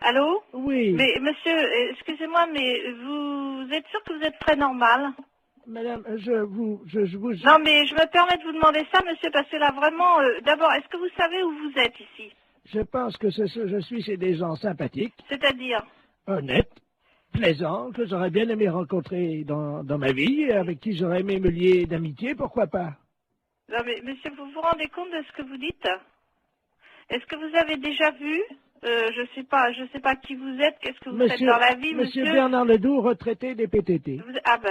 Allô? Oui. Mais monsieur, excusez-moi, mais vous êtes sûr que vous êtes très normal? Madame, je vous... Non, mais je me permets de vous demander ça, monsieur, parce que là, vraiment, d'abord, est-ce que vous savez où vous êtes ici? Je pense que je suis chez des gens sympathiques. C'est-à-dire? Honnêtes, plaisants, que j'aurais bien aimé rencontrer dans ma vie, avec qui j'aurais aimé me lier d'amitié, pourquoi pas? Non, mais monsieur, vous vous rendez compte de ce que vous dites? Est-ce que vous avez déjà vu je sais pas qui vous êtes, qu'est-ce que vous faites dans la vie, monsieur? Monsieur Bernard Ledoux, retraité des PTT. Ah ben,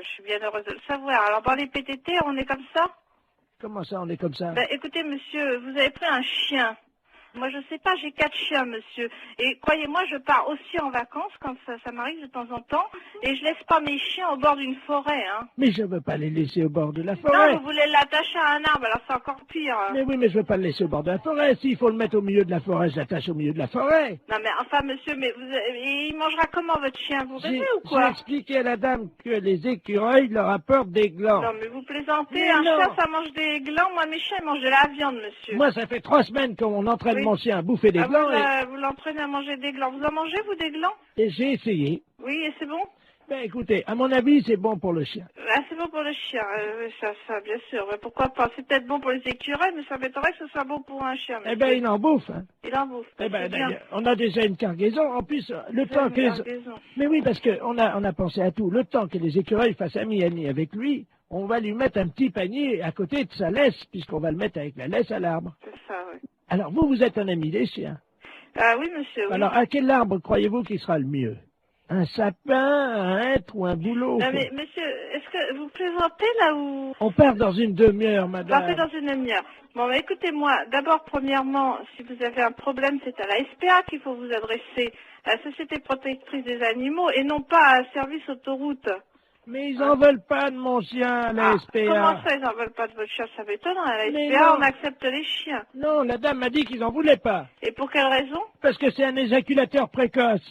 je suis bien heureuse de le savoir. Alors, dans les PTT, on est comme ça? Comment ça, on est comme ça? Ben, écoutez, monsieur, vous avez pris un chien. Moi, je sais pas, j'ai 4 chiens, monsieur. Et croyez-moi, je pars aussi en vacances quand ça m'arrive de temps en temps. Et je laisse pas mes chiens au bord d'une forêt, hein. Mais je veux pas les laisser au bord de la forêt. Non, vous voulez l'attacher à un arbre, alors c'est encore pire. Mais oui, mais je veux pas le laisser au bord de la forêt. S'il faut le mettre au milieu de la forêt, je l'attache au milieu de la forêt. Non, mais enfin, monsieur, mais il mangera comment, votre chien? Vous rêvez ou quoi? J'ai expliqué à la dame que les écureuils leur apportent des glands. Non, mais vous plaisantez. Mais un non. chat, ça mange des glands. Moi, mes chiens, ils mangent de la viande, monsieur. Moi, ça fait 3 semaines qu'on entraîne mon chien à bouffer des glands. Vous l'entraînez à manger des glands. Vous en mangez, vous, des glands? Et j'ai essayé. Oui, et c'est bon? Ben écoutez, à mon avis, c'est bon pour le chien. Ah, c'est bon pour le chien, oui, ça, bien sûr. Mais pourquoi pas? C'est peut-être bon pour les écureuils, mais ça m'étonnerait que ce soit bon pour un chien. Eh ben, il en bouffe. Hein. Il en bouffe. Eh ben, c'est bien. on a déjà une cargaison. En plus, le temps que Mais oui, parce qu'on a pensé à tout. Le temps que les écureuils fassent ami avec lui, on va lui mettre un petit panier à côté de sa laisse, puisqu'on va le mettre avec la laisse à l'arbre. C'est ça, oui. Alors, vous êtes un ami des chiens. Ah oui, monsieur, oui. Alors, à quel arbre croyez-vous qu'il sera le mieux? Un sapin, un hêtre ou un bouleau? Non, mais monsieur, est-ce que vous plaisantez là ou... On part dans une demi-heure, madame. Partez dans une demi-heure. Bon, bah, écoutez-moi, d'abord, premièrement, si vous avez un problème, c'est à la SPA qu'il faut vous adresser, à la Société Protectrice des Animaux, et non pas à Service Autoroute. Mais ils en veulent pas de mon chien à la SPA. Comment ça, ils n'en veulent pas de votre chien? Ça m'étonne. À la Mais SPA, non. on accepte les chiens. Non, la dame m'a dit qu'ils en voulaient pas. Et pour quelle raison? Parce que c'est un éjaculateur précoce.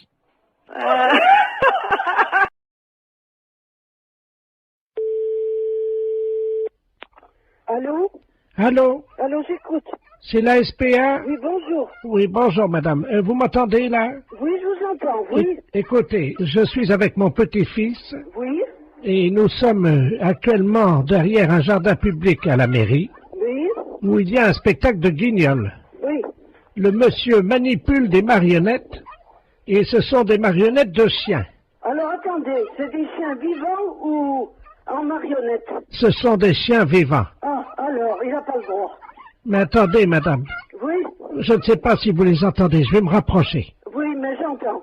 Allô? Allô? Allô, j'écoute. C'est la SPA? Oui, bonjour. Oui, bonjour madame. Vous m'entendez là? Oui, je vous entends, oui. Écoutez, je suis avec mon petit-fils. Oui. Et nous sommes actuellement derrière un jardin public à la mairie. Oui. Où il y a un spectacle de guignol. Oui. Le monsieur manipule des marionnettes. Et ce sont des marionnettes de chiens. Alors attendez, c'est des chiens vivants ou en marionnettes? Ce sont des chiens vivants. Ah, alors, il n'a pas le droit. Mais attendez, madame. Oui. Je ne sais pas si vous les entendez. Je vais me rapprocher. Oui, mais j'entends.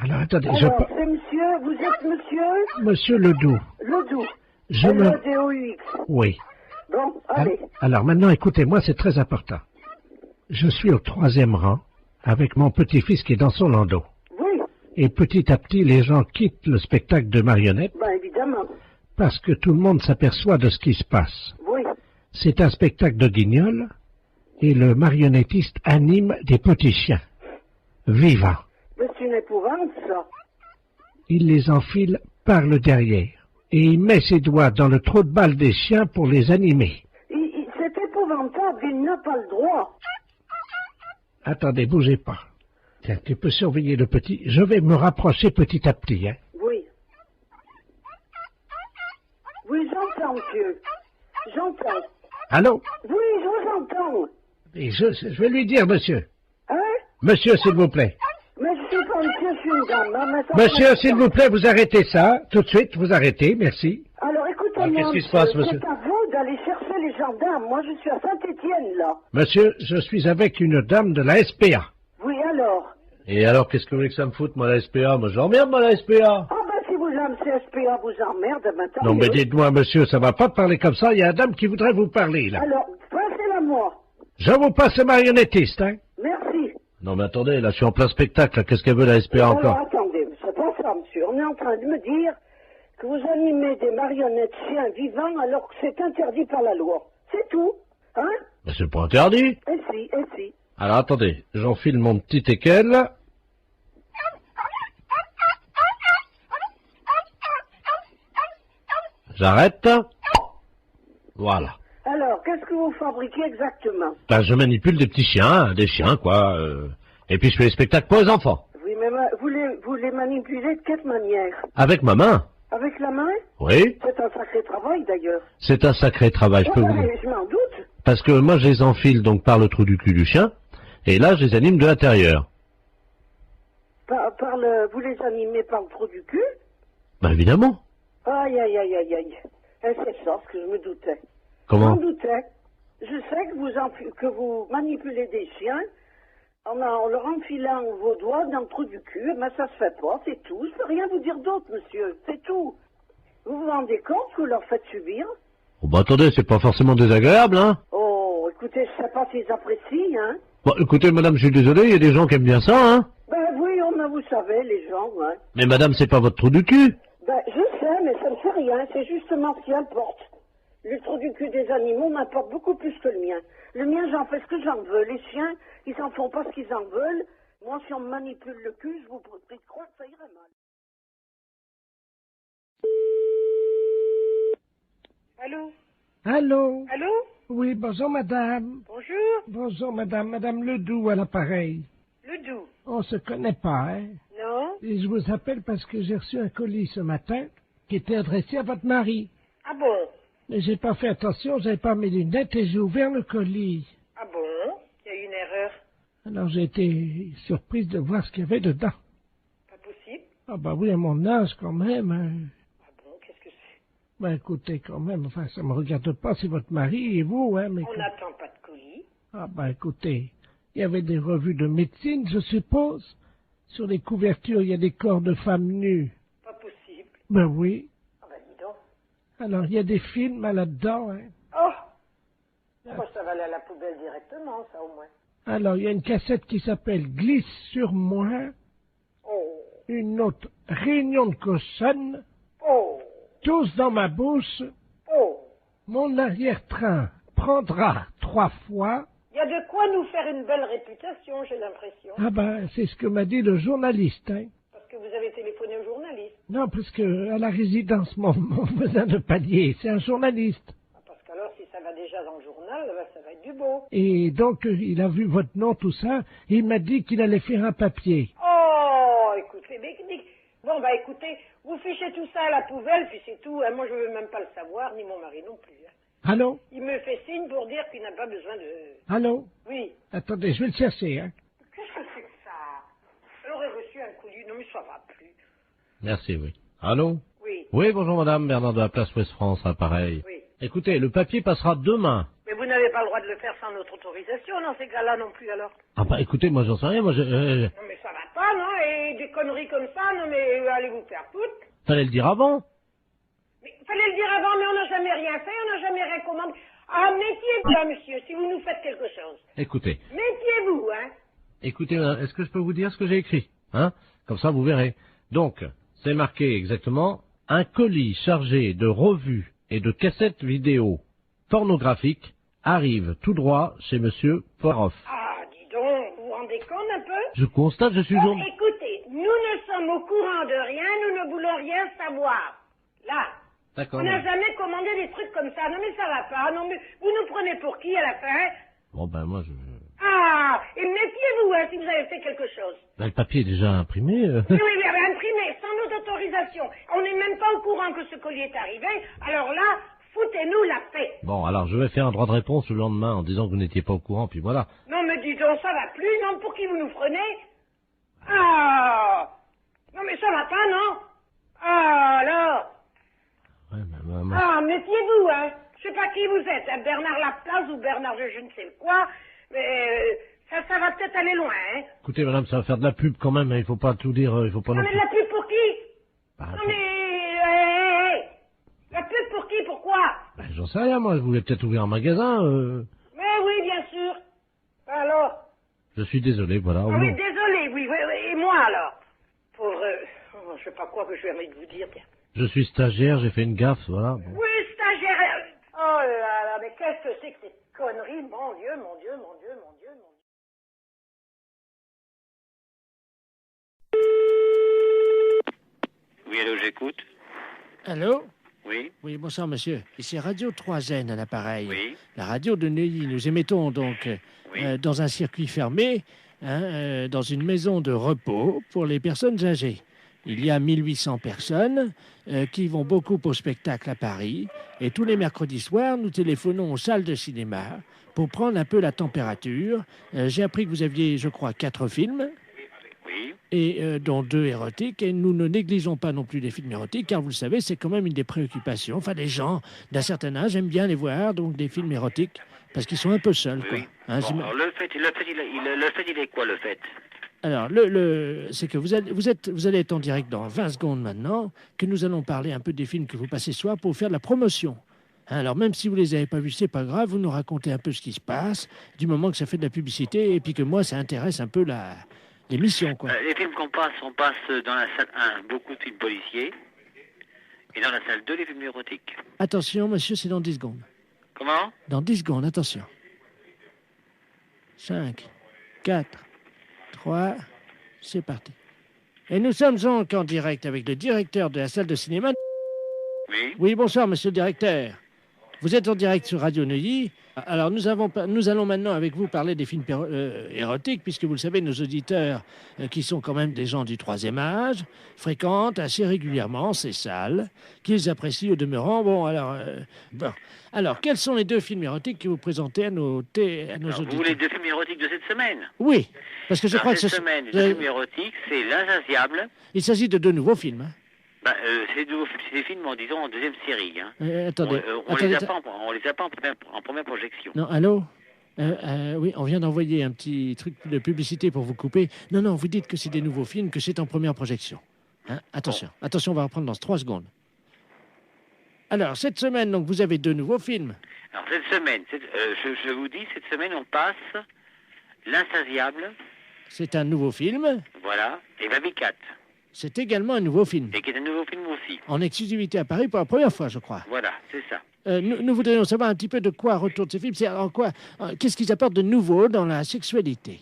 Alors, attendez. Alors, c'est monsieur, vous êtes monsieur? Monsieur Ledoux. Ledoux. Je me... L-E-D-O-U-X. Oui. Bon, allez. Alors maintenant, écoutez-moi, c'est très important. Je suis au 3e rang avec mon petit-fils qui est dans son landau. Oui. Et petit à petit, les gens quittent le spectacle de marionnettes. Ben, évidemment. Parce que tout le monde s'aperçoit de ce qui se passe. Oui. C'est un spectacle de guignol et le marionnettiste anime des petits chiens. Vivants. Mais c'est une épouvante, ça. Il les enfile par le derrière et il met ses doigts dans le trou de balle des chiens pour les animer. C'est épouvantable, il n'a pas le droit. Attendez, bougez pas. Tiens, tu peux surveiller le petit. Je vais me rapprocher petit à petit, hein. Oui. Oui, j'entends, monsieur. J'entends. Allô? Oui, je vous entends. Et je vais lui dire, monsieur. Hein? Monsieur, s'il vous plaît. Mais je suis pas monsieur, je suis une dame. Hein, mais ça Monsieur, s'il vous plaît, vous arrêtez ça. Tout de suite, vous arrêtez, merci. Alors, écoutez-moi, qu'est-ce qui se passe, monsieur? C'est à vous d'aller chercher les gendarmes. Moi, je suis à Saint-Étienne, là. Monsieur, je suis avec une dame de la SPA. Oui, alors? Et alors, qu'est-ce que vous voulez que ça me foute, moi, la SPA? Moi, j'emmerde, moi, la SPA. Ah, ben, si vous aimez ces SPA vous emmerde, ben, tant Non, mais mieux. dites-moi, monsieur, ça va pas de parler comme ça. Il y a une dame qui voudrait vous parler, là. Alors, passez-la moi. Je vous passe le marionnettiste, hein. Merci. Non, mais attendez, là, je suis en plein spectacle, là. Qu'est-ce qu'elle veut, la SPA, Alors, encore? attendez, c'est pas ça, monsieur. On est en train de me dire que vous animez des marionnettes chiens vivants alors que c'est interdit par la loi. C'est tout, hein? Mais c'est pas interdit. Et si. Alors, attendez, j'enfile mon petit teckel. J'arrête. Voilà. Alors, qu'est-ce que vous fabriquez exactement? Ben, je manipule des petits chiens, des chiens, quoi. Et puis je fais des spectacles pour les enfants. Oui, mais vous les manipulez de quelle manière? Avec ma main. Avec la main? Oui. C'est un sacré travail, d'ailleurs. C'est un sacré travail, je peux vous dire. Je m'en doute. Parce que moi, je les enfile donc par le trou du cul du chien, et là, je les anime de l'intérieur. Vous les animez par le trou du cul? Ben, évidemment. Aïe. Et c'est ça ce que je me doutais. Comment? Je m'en doutais. Je sais que vous manipulez des chiens en leur enfilant vos doigts dans le trou du cul, mais ça se fait pas, c'est tout. Je peux rien vous dire d'autre, monsieur, c'est tout. Vous vous rendez compte que vous leur faites subir? Oh, ben, attendez, c'est pas forcément désagréable, hein. Oh, écoutez, je sais pas s'ils apprécient, hein. Bon, écoutez, madame, je suis désolé, il y a des gens qui aiment bien ça, hein. Ben oui, mais vous savez, les gens, hein. Mais madame, c'est pas votre trou du cul. Ben, je sais, mais ça ne fait rien, c'est justement ce qui importe. Le trou du cul des animaux m'importe beaucoup plus que le mien. Le mien, j'en fais ce que j'en veux. Les chiens, ils en font pas ce qu'ils en veulent. Moi, si on me manipule le cul, je vous prie de croire que ça irait mal. Allô? Allô? Allô? Oui, bonjour, madame. Bonjour? Bonjour, madame. Madame Ledoux à l'appareil. Ledoux? On se connaît pas, hein? Non? Et je vous appelle parce que j'ai reçu un colis ce matin qui était adressé à votre mari. Ah bon? Mais j'ai pas fait attention, j'avais pas mes lunettes et j'ai ouvert le colis. Ah bon? Il y a eu une erreur. Alors j'ai été surprise de voir ce qu'il y avait dedans. Pas possible? Ah bah oui, à mon âge quand même. Hein. Ah bon, qu'est-ce que c'est? Ben écoutez, quand même, enfin ça me regarde pas, c'est votre mari et vous, hein, mais... On n'attend pas de colis. Ah ben écoutez, il y avait des revues de médecine, je suppose. Sur les couvertures, il y a des corps de femmes nues. Pas possible. Ben oui. Ah ben dis donc. Alors il y a des films là-dedans, hein. Oh! Moi, ça va aller à la poubelle directement, ça au moins. Alors il y a une cassette qui s'appelle Glisse sur moi. Oh! Une autre, Réunion de Cossonne. Oh! tous dans ma bouche. Oh, Mon arrière-train prendra 3 fois. il y a de quoi nous faire une belle réputation, j'ai l'impression. Ah ben, c'est ce que m'a dit le journaliste, hein. Parce que vous avez téléphoné au journaliste. Non, parce que à la résidence, mon voisin de palier, c'est un journaliste. Parce qu'alors, si ça va déjà dans le journal, ben, ça va être du beau. Et donc, il a vu votre nom, tout ça, et il m'a dit qu'il allait faire un papier. Oh, écoutez, bon, bah écoutez, vous fichez tout ça à la poubelle, puis c'est tout. Hein. Moi, je veux même pas le savoir, ni mon mari non plus. Hein. Allô? Il me fait signe pour dire qu'il n'a pas besoin de... Allô? Oui. Attendez, je vais le chercher, hein. Qu'est-ce que c'est que ça? Elle aurait reçu un colis. Non, mais ça va plus. Merci, oui. Allô? Oui. Oui, bonjour madame, Bernard de la place Ouest France, appareil. Oui. Écoutez, le papier passera demain. Mais vous n'avez pas le droit de le faire sans notre autorisation dans ces cas-là non plus, alors. Ah bah écoutez, moi j'en sais rien, moi je... Non, mais ça va pas, non? Et des conneries comme ça, non, mais allez vous faire foutre. Fallait le dire avant. Mais fallait le dire avant, mais on n'a jamais rien fait, on n'a jamais rien commandé. Ah, méfiez-vous, là, monsieur, si vous nous faites quelque chose. Écoutez, Méfiez-vous, hein. écoutez madame, est-ce que je peux vous dire ce que j'ai écrit? Hein? Comme ça vous verrez. Donc, c'est marqué exactement, un colis chargé de revues et de cassettes vidéo pornographiques arrive tout droit chez monsieur Poiroff. Ah, dis donc, vous vous rendez compte un peu? Je constate, je suis Bon, journaliste. écoutez, nous ne sommes au courant de rien, nous ne voulons rien savoir. Là. D'accord. On n'a jamais commandé des trucs comme ça. Non, mais ça va pas. Non, mais vous nous prenez pour qui à la fin? Bon ben moi je... Ah, et méfiez-vous, hein, si vous avez fait quelque chose. Ben, le papier est déjà imprimé. Oui, mais imprimé, sans notre autorisation. On n'est même pas au courant que ce colis est arrivé. Alors là, foutez-nous la paix. Bon, alors je vais faire un droit de réponse le lendemain en disant que vous n'étiez pas au courant, puis voilà. Non, mais dis donc, ça va plus, non? Pour qui vous nous prenez? Ah! Non, mais ça va pas, non? Ah, alors? Ah, méfiez-vous, hein. Je sais pas qui vous êtes, hein, Bernard Laplace ou Bernard je ne sais quoi, mais ça va peut-être aller loin, hein. Écoutez, madame, ça va faire de la pub quand même, hein, il faut pas tout dire, il faut pas Non, non mais plus... de la pub pour qui? Non, mais... La pub pour qui? Pourquoi? Ben, j'en sais rien, moi, je voulais peut-être ouvrir un magasin, Mais oui, bien sûr. Alors? Je suis désolé, voilà. Ah oui, désolé, oui, et moi, alors? Pour, je sais pas quoi que je vais vous dire, tiens. Je suis stagiaire, j'ai fait une gaffe, voilà. Bon. Oui, stagiaire. Oh là là, mais qu'est-ce que c'est que ces conneries? Mon Dieu, mon Dieu, mon Dieu, mon Dieu, mon Dieu. Oui, allô, j'écoute. Allô? Oui. Oui, bonsoir, monsieur. Ici Radio 3N à l'appareil. Oui. La radio de Neuilly. Nous émettons donc dans un circuit fermé, dans une maison de repos pour les personnes âgées. Il y a 1800 personnes qui vont beaucoup au spectacle à Paris. Et tous les mercredis soirs, nous téléphonons aux salles de cinéma pour prendre un peu la température. J'ai appris que vous aviez, je crois, 4 films. Oui. Et dont 2 érotiques. Et nous ne négligeons pas non plus les films érotiques, car vous le savez, c'est quand même une des préoccupations. Enfin, les gens d'un certain âge aiment bien les voir, donc des films érotiques, parce qu'ils sont un peu seuls, quoi. Oui. Hein, Bon, alors, le fait, il est quoi, le fait? Alors, c'est que vous allez être en direct dans 20 secondes maintenant, que nous allons parler un peu des films que vous passez ce soir pour faire de la promotion. Hein, alors, même si vous les avez pas vus, c'est pas grave, vous nous racontez un peu ce qui se passe, du moment que ça fait de la publicité, et puis que moi, ça intéresse un peu l'émission, quoi. Les films on passe dans la salle 1, beaucoup de films policiers, et dans la salle 2, les films érotiques. Attention, monsieur, c'est dans 10 secondes. Comment? Dans 10 secondes, attention. 5, 4... 3, c'est parti. Et nous sommes donc en direct avec le directeur de la salle de cinéma. Oui. Oui, bonsoir, monsieur le directeur. Vous êtes en direct sur Radio Neuilly. Alors, nous allons maintenant avec vous parler des films érotiques, puisque vous le savez, nos auditeurs, qui sont quand même des gens du 3e âge, fréquentent assez régulièrement ces salles, qu'ils apprécient au demeurant. Bon, alors, quels sont les 2 films érotiques que vous présentez à nos auditeurs? Vous voulez 2 films érotiques de cette semaine? Oui, parce que je crois que cette semaine, les 2 films érotiques, c'est L'Insatiable. Il s'agit de 2 nouveaux films. Hein. C'est des films, disons, en 2e série. Hein. Attendez. On les a pas en première projection. Non, allô? Oui, on vient d'envoyer un petit truc de publicité pour vous couper. Non, vous dites que c'est des nouveaux films, que c'est en première projection. Hein? Attention, attention, on va reprendre dans 3 secondes. Alors, cette semaine, donc, vous avez 2 nouveaux films. Alors, cette semaine, je vous dis, cette semaine, on passe L'Insatiable. C'est un nouveau film. Voilà, et Baby Cat. c'est également un nouveau film. Et qui est un nouveau film aussi. En exclusivité à Paris pour la première fois, je crois. Voilà, c'est ça. Nous voudrions savoir un petit peu de quoi retourne ce film. C'est en quoi, qu'est-ce qu'ils apportent de nouveau dans la sexualité?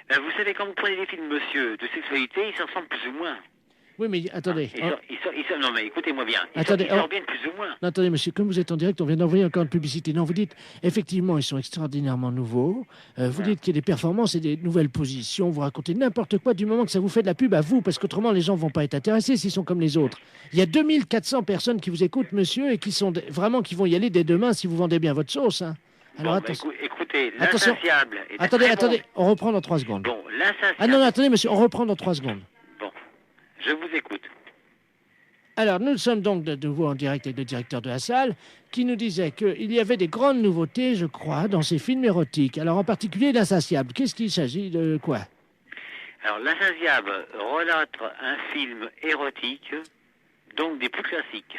Vous savez, quand vous prenez des films, monsieur, de sexualité, ils s'en ressemblent plus ou moins. Oui, mais attendez. Non, mais écoutez-moi bien. Ils Attendez, s'en reviennent plus ou moins. Non, attendez, monsieur, comme vous êtes en direct, on vient d'envoyer encore une publicité. Non, vous dites, effectivement, ils sont extraordinairement nouveaux. Vous dites qu'il y a des performances et des nouvelles positions. Vous racontez n'importe quoi du moment que ça vous fait de la pub à vous, parce qu'autrement, les gens vont pas être intéressés s'ils sont comme les autres. Il y a 2400 personnes qui vous écoutent, monsieur, et qui sont vraiment, qui vont y aller dès demain si vous vendez bien votre sauce. Hein. Alors, attention. Écoutez, l'insatiable est un Attendez, très bon... on reprend dans 3 secondes. Bon, l'insatiable... Ah non, attendez, monsieur, on reprend dans 3 secondes. Bon, je vous écoute. Alors, nous sommes donc de nouveau en direct avec le directeur de la salle, qui nous disait qu'il y avait des grandes nouveautés, je crois, dans ces films érotiques. Alors, en particulier, l'Insatiable. Qu'est-ce qu'il s'agit de quoi? Alors, l'Insatiable relate un film érotique, donc des plus classiques.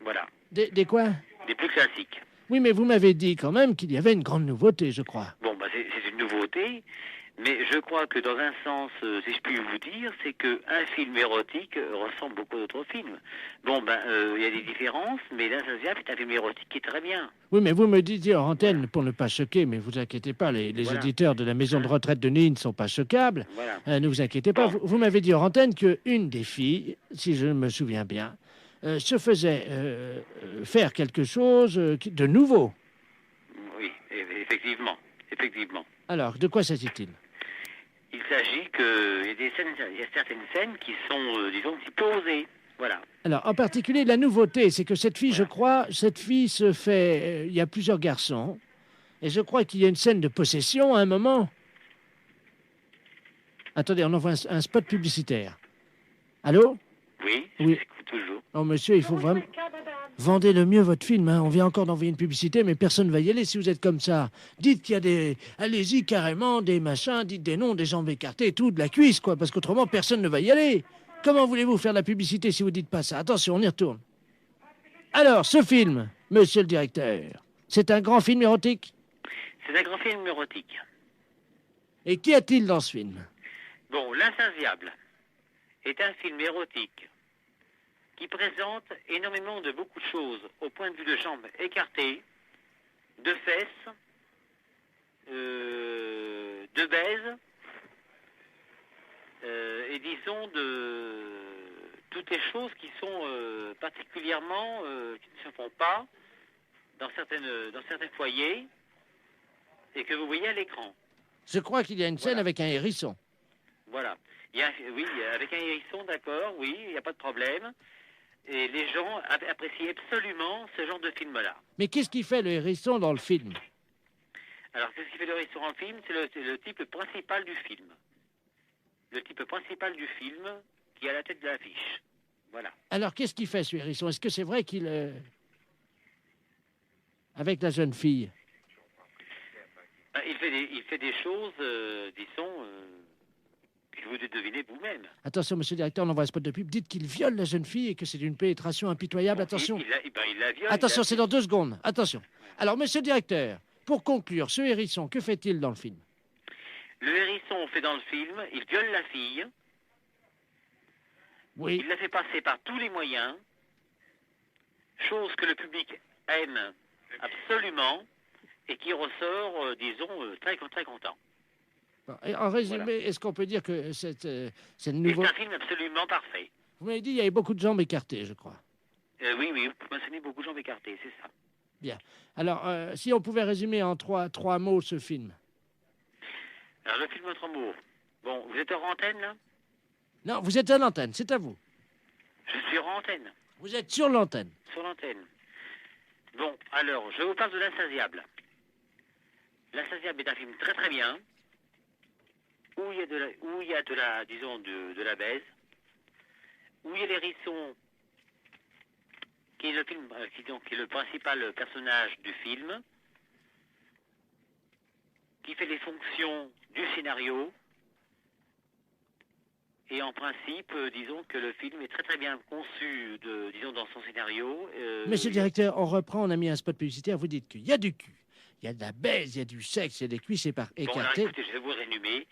Voilà. Des quoi? Des plus classiques. Oui, mais vous m'avez dit quand même qu'il y avait une grande nouveauté, je crois. Bon, bah, c'est une nouveauté, mais je crois que dans un sens, si je puis vous dire, c'est qu'un film érotique ressemble beaucoup à d'autres films. Bon, ben, il y a des différences, mais l'Insatiable est un film érotique qui est très bien. Oui, mais vous me disiez en antenne, pour ne pas choquer, mais vous inquiétez pas, les Voilà. auditeurs de la maison de retraite de Neuilly ne sont pas choquables. Voilà. Ne vous inquiétez pas. Vous m'avez dit en antenne qu'une des filles, si je me souviens bien, se faisait faire quelque chose de nouveau. Oui, effectivement. Effectivement. Alors, de quoi s'agit-il? Il s'agit il y a certaines scènes qui sont, disons, un petit peu osées. Voilà. Alors, en particulier, la nouveauté, c'est que cette fille, je crois, cette fille se fait... il y a plusieurs garçons, et je crois qu'il y a une scène de possession à un moment. Attendez, on envoie un spot publicitaire. Allô? Oui, Oui. j'écoute toujours. Non, monsieur, il faut vraiment... Vendez le mieux votre film. Hein. On vient encore d'envoyer une publicité, mais personne ne va y aller si vous êtes comme ça. Dites qu'il y a des... Allez-y, carrément, des machins, dites des noms, des jambes écartées, tout, de la cuisse, quoi, parce qu'autrement, personne ne va y aller. Comment voulez-vous faire de la publicité si vous dites pas ça? Attention, on y retourne. Alors, ce film, monsieur le directeur, c'est un grand film érotique? C'est un grand film érotique. Et qu'y a-t-il dans ce film? Bon, L'Insatiable est un film érotique qui présente énormément de beaucoup de choses au point de vue de jambes écartées, de fesses, de baise, et disons de toutes les choses qui sont particulièrement, qui ne se font pas dans certains foyers et que vous voyez à l'écran. Je crois qu'il y a une scène avec un hérisson. Voilà. Oui, avec un hérisson, d'accord, oui, il n'y a pas de problème. Et les gens apprécient absolument ce genre de film-là. Mais qu'est-ce qui fait le hérisson dans le film? Alors, qu'est-ce qui fait le hérisson en film? C'est le type principal du film. Le type principal du film qui est à la tête de l'affiche. Voilà. Alors, qu'est-ce qu'il fait, ce hérisson? Est-ce que c'est vrai qu'il... Avec la jeune fille? Il fait des choses, disons... que vous devinez vous-même. Attention, monsieur le directeur, on envoie un spot de pub. Dites qu'il viole la jeune fille et que c'est d'une pénétration impitoyable. Attention. Il la viole. Attention, c'est dans 2 secondes. Attention. Alors, monsieur le directeur, pour conclure, ce hérisson, que fait-il dans le film? Le hérisson fait dans le film, il viole la fille. Oui. Il la fait passer par tous les moyens. Chose que le public aime absolument et qui ressort, disons, très content. En résumé, voilà. Est-ce qu'on peut dire que c'est nouveau... C'est un film absolument parfait. Vous m'avez dit qu'il y avait beaucoup de jambes écartées, je crois. Oui, vous mentionnez beaucoup de jambes écartées, c'est ça. Bien. Alors, si on pouvait résumer en trois mots ce film. Alors, le film en 3 mots. Bon, vous êtes en antenne, là? Non, vous êtes à l'antenne, c'est à vous. Je suis en antenne. Vous êtes sur l'antenne. Sur l'antenne. Bon, alors, je vous parle de L'Insatiable. L'Insatiable est un film très très bien. Où il y a de la disons, de la baise, où il y a l'hérisson, qui est le principal personnage du film, qui fait les fonctions du scénario, et en principe, disons que le film est très très bien conçu, disons, dans son scénario. Monsieur le directeur, on reprend, on a mis un spot publicitaire, vous dites qu'il y a du cul. Il y a de la baise, il y a du sexe, il y a des cuisses écartées. Bon, alors écoutez, je vais vous résumer.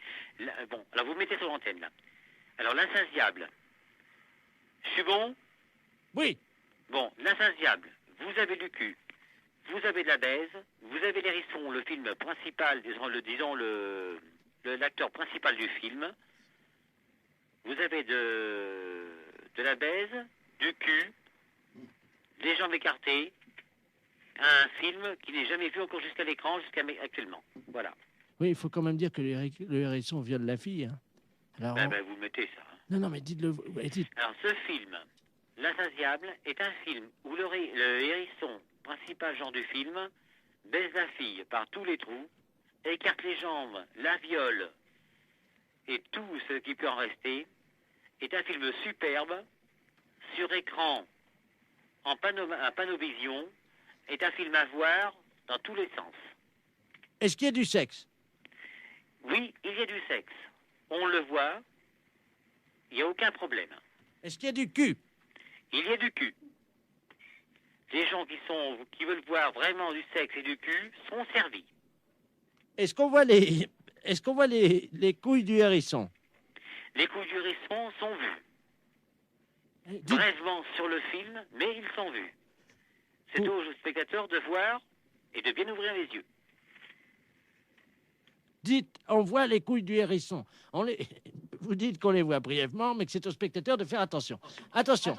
Bon, alors vous mettez sur l'antenne, là. Alors, l'insatiable. Je suis bon? Oui. Bon, l'insatiable. Vous avez du cul. Vous avez de la baise. Vous avez l'hérisson, le film principal, disons l'acteur principal du film. Vous avez de la baise, du cul, des jambes écartées. Un film qui n'est jamais vu encore jusqu'à l'écran, actuellement. Voilà. Oui, il faut quand même dire que le hérisson viole la fille. Hein. Alors, Ben, vous le mettez, ça. Non, non, mais dites-le. Dites... Alors, ce film, L'Insatiable, est un film où le hérisson, principal genre du film, baise la fille par tous les trous, écarte les jambes, la viole, et tout ce qui peut en rester, est un film superbe, sur écran, en panovision, est un film à voir dans tous les sens. Est-ce qu'il y a du sexe? Oui, il y a du sexe. On le voit, il n'y a aucun problème. Est-ce qu'il y a du cul? Il y a du cul. Les gens qui veulent voir vraiment du sexe et du cul sont servis. Est-ce qu'on voit les couilles du hérisson? Les couilles du hérisson sont vues. Brièvement sur le film, mais ils sont vus. C'est aux spectateurs de voir et de bien ouvrir les yeux. Dites, on voit les couilles du hérisson. Vous dites qu'on les voit brièvement, mais que c'est aux spectateurs de faire attention. Attention,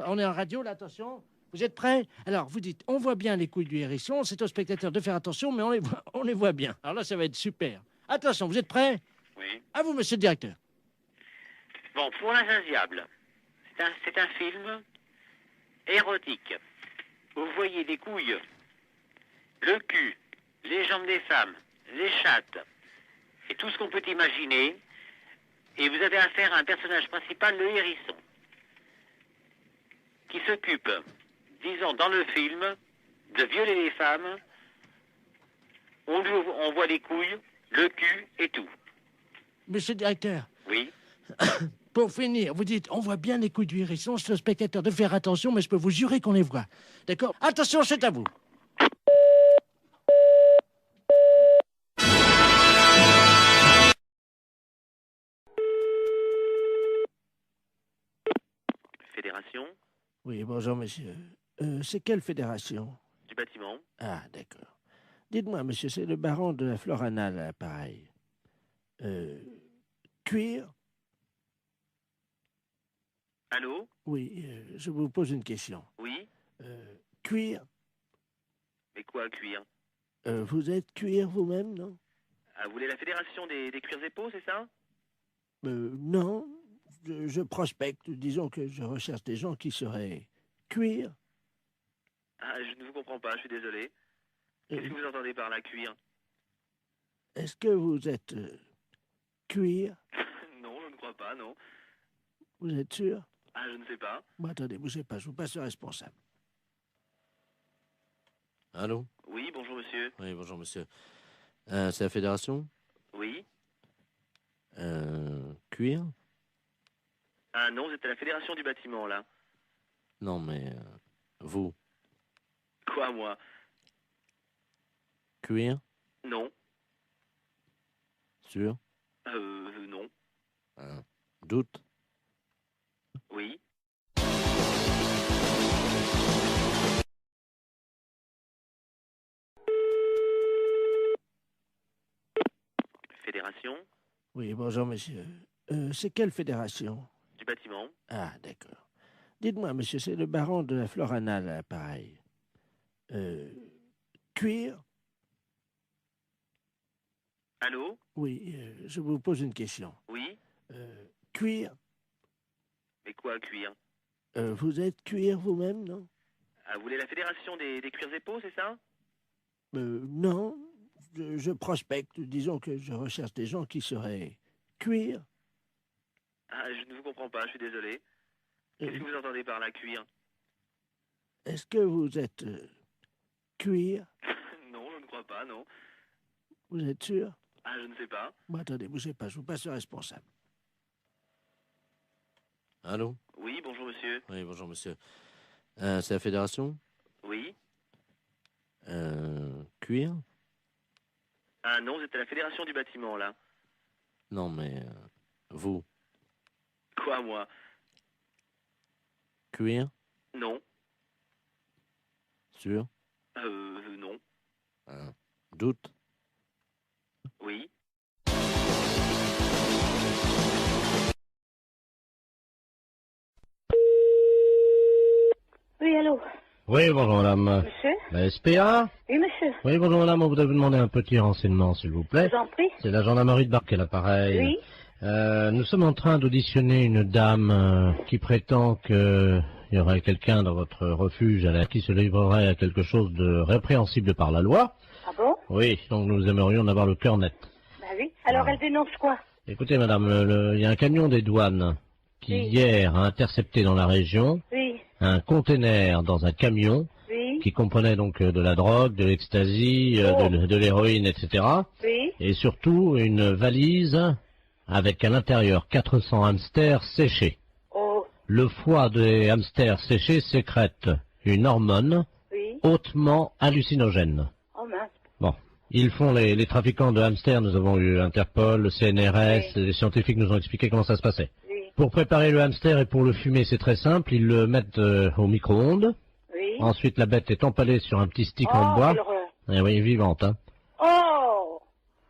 on est en radio, là, attention. Vous êtes prêts? Alors, vous dites, on voit bien les couilles du hérisson, c'est aux spectateurs de faire attention, mais on les voit bien. Alors là, ça va être super. Attention, vous êtes prêts? Oui. À vous, monsieur le directeur. Bon, pour l'Insatiable, c'est un film érotique. Vous voyez les couilles, le cul, les jambes des femmes, les chattes, et tout ce qu'on peut imaginer. Et vous avez affaire à un personnage principal, le hérisson, qui s'occupe, disons dans le film, de violer les femmes. On voit les couilles, le cul et tout. Monsieur le directeur. Oui. Pour finir, vous dites, on voit bien les couilles du hérisson, c'est au spectateur de faire attention, mais je peux vous jurer qu'on les voit. D'accord? Attention, c'est à vous. Fédération? Oui, bonjour, monsieur. C'est quelle fédération? Du bâtiment. Ah, d'accord. Dites-moi, monsieur, c'est le baron de la Florana, à l'appareil. Cuir? Allô? Oui, je vous pose une question. Oui? Cuir? Mais quoi, cuir? Vous êtes cuir vous-même, non? Ah, vous voulez la fédération des cuirs et peaux, c'est ça? Non. Je prospecte. Disons que je recherche des gens qui seraient cuir. Ah, je ne vous comprends pas, je suis désolé. Qu'est-ce que vous entendez par la cuir? Est-ce que vous êtes cuir? Non, je ne crois pas, non. Vous êtes sûr? Ah, je ne sais pas. Bon, attendez, bougez pas, je vous passe le responsable. Allô? Oui, bonjour monsieur. Oui, bonjour monsieur. C'est la fédération? Oui. Cuir? Ah non, c'était la fédération du bâtiment, là. Non, mais vous? Quoi, moi? Cuir? Non. Sûr? Non. Doute? Oui. Fédération? Oui, bonjour, monsieur. C'est quelle fédération? Du bâtiment. Ah, d'accord. Dites-moi, monsieur, c'est le baron de la Florana, à l'appareil. Cuir? Allô? Oui, je vous pose une question. Oui. Cuir? Mais quoi, cuir? Vous êtes cuir vous-même, non? Ah, vous voulez la fédération des cuirs et peaux, c'est ça? Non. Je prospecte. Disons que je recherche des gens qui seraient cuir. Ah, je ne vous comprends pas, je suis désolé. Qu'est-ce que vous entendez par la cuir? Est-ce que vous êtes cuir? Non, je ne crois pas, non. Vous êtes sûr? Ah, je ne sais pas. Bon, attendez, bougez pas, je vous passe le responsable. Allô? Oui, bonjour monsieur. Oui, bonjour monsieur. C'est la fédération? Oui. Cuir? Ah non, c'était la fédération du bâtiment, là. Non, mais Vous. Quoi, moi? Cuir? Non. Sûr? Non. Doute? Oui. Oui, allô? Oui, bonjour madame. Monsieur? La SPA? Oui, monsieur. Oui, bonjour madame, on voudrait vous demander un petit renseignement, s'il vous plaît. Je vous en prie. C'est la gendarmerie de Barquet, l'appareil. Oui. Nous sommes en train d'auditionner une dame qui prétend qu'il y aurait quelqu'un dans votre refuge à qui se livrerait à quelque chose de répréhensible par la loi. Ah bon? Oui, donc nous aimerions en avoir le cœur net. Bah oui. Alors elle dénonce quoi? Écoutez madame, il y a un camion des douanes qui hier a intercepté dans la région Oui. un conteneur dans un camion Oui. qui comprenait donc de la drogue, de l'ecstasy, de l'héroïne, etc. Oui. Et surtout une valise avec à l'intérieur 400 hamsters séchés. Oh. Le foie des hamsters séchés sécrète une hormone hautement hallucinogène. Oh mince. Bon, ils font les trafiquants de hamsters, nous avons eu Interpol, le CNRS, les scientifiques nous ont expliqué comment ça se passait. Pour préparer le hamster et pour le fumer, c'est très simple, ils le mettent au micro-ondes. Oui. Ensuite, la bête est empalée sur un petit stick en bois. Quelle horreur. Eh oui, vivante, hein. Oh.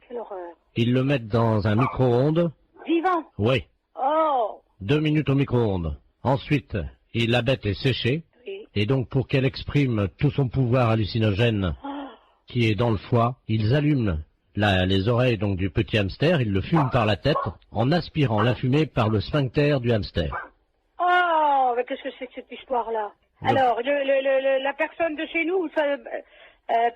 Quelle horreur. Ils le mettent dans un micro-ondes. Vivant. Oui. Oh. 2 minutes au micro-ondes. Ensuite, la bête est séchée. Oui. Et donc, pour qu'elle exprime tout son pouvoir hallucinogène qui est dans le foie, ils allument les oreilles donc du petit hamster, ils le fument par la tête en aspirant la fumée par le sphincter du hamster. Oh. Mais qu'est-ce que c'est que cette histoire-là? Alors, la personne de chez nous, ça,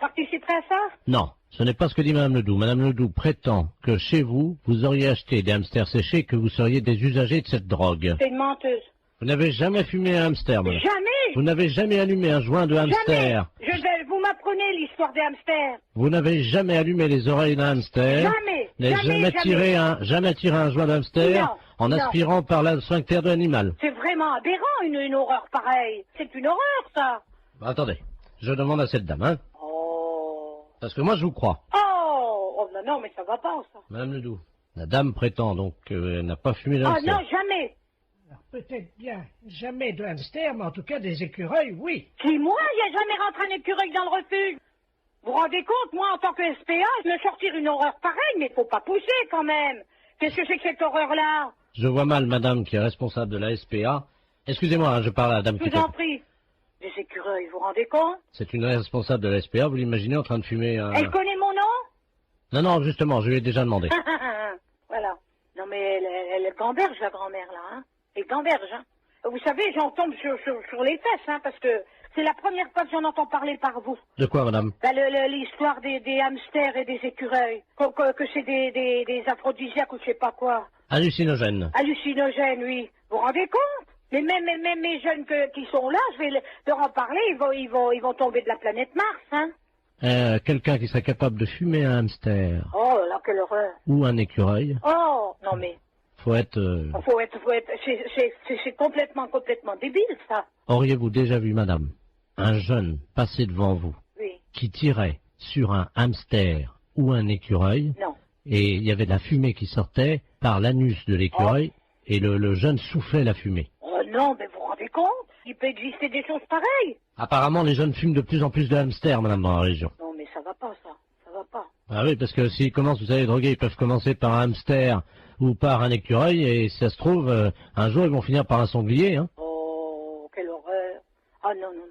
participerait à ça? Non, ce n'est pas ce que dit Madame Ledoux. Madame Ledoux prétend que chez vous, vous auriez acheté des hamsters séchés et que vous seriez des usagers de cette drogue. C'est une menteuse. Vous n'avez jamais fumé un hamster, madame. Jamais. Vous n'avez jamais allumé un joint de hamster. Jamais. Vous m'apprenez l'histoire des hamsters. Vous n'avez jamais allumé les oreilles d'un hamster. Jamais. Jamais tiré un joint de hamster en aspirant par le sphincter de l'animal. C'est vraiment aberrant, une horreur pareille. C'est une horreur, ça. Bah, attendez, je demande à cette dame, hein. Oh. Parce que moi, je vous crois. Oh, non, mais ça va pas, ça. Madame Ledoux, la dame prétend donc qu'elle n'a pas fumé de Ah hamster. non, jamais. Alors, peut-être bien jamais de hamster, mais en tout cas des écureuils, oui. Qui, moi, il n'y a jamais rentré un écureuil dans le refuge. Vous vous rendez compte, moi, en tant que SPA, je me sortir une horreur pareille, mais faut pas pousser, quand même. Qu'est-ce que c'est que cette horreur-là? Je vois mal madame qui est responsable de la SPA. Excusez-moi, hein, je parle à la dame Je qui vous en prie. Des écureuils, vous vous rendez compte? C'est une responsable de la SPA, vous l'imaginez en train de fumer un... Elle connaît mon nom? Non, justement, je lui ai déjà demandé. Voilà. Non, mais elle gamberge, la grand-mère, là, hein. Elle gamberge, hein. Vous savez, j'en tombe sur les fesses, hein, parce que c'est la première fois que j'en entends parler par vous. De quoi, madame? Ben, l'histoire des hamsters et des écureuils. Que c'est des aphrodisiaques ou je sais pas quoi. Hallucinogène. Hallucinogène, oui. Vous vous rendez compte? Mais même mes jeunes qui sont là, je vais leur en parler, ils vont tomber de la planète Mars, hein. Quelqu'un qui serait capable de fumer un hamster Oh là, quelle horreur. ou un écureuil, Oh, non mais, faut être... c'est complètement débile, ça. Auriez-vous déjà vu, madame, un jeune passer devant vous Oui. qui tirait sur un hamster ou un écureuil Non. et il y avait de la fumée qui sortait par l'anus de l'écureuil et le jeune soufflait la fumée? Oh non, mais vous vous rendez compte? Il peut exister des choses pareilles. Apparemment, les jeunes fument de plus en plus de hamsters, madame, dans la région. Non, mais ça va pas, ça. Ça va pas. Ah oui, parce que s'ils commencent, vous savez, droguer, ils peuvent commencer par un hamster ou par un écureuil, et si ça se trouve, un jour, ils vont finir par un sanglier, hein. Oh, quelle horreur. Ah non, non,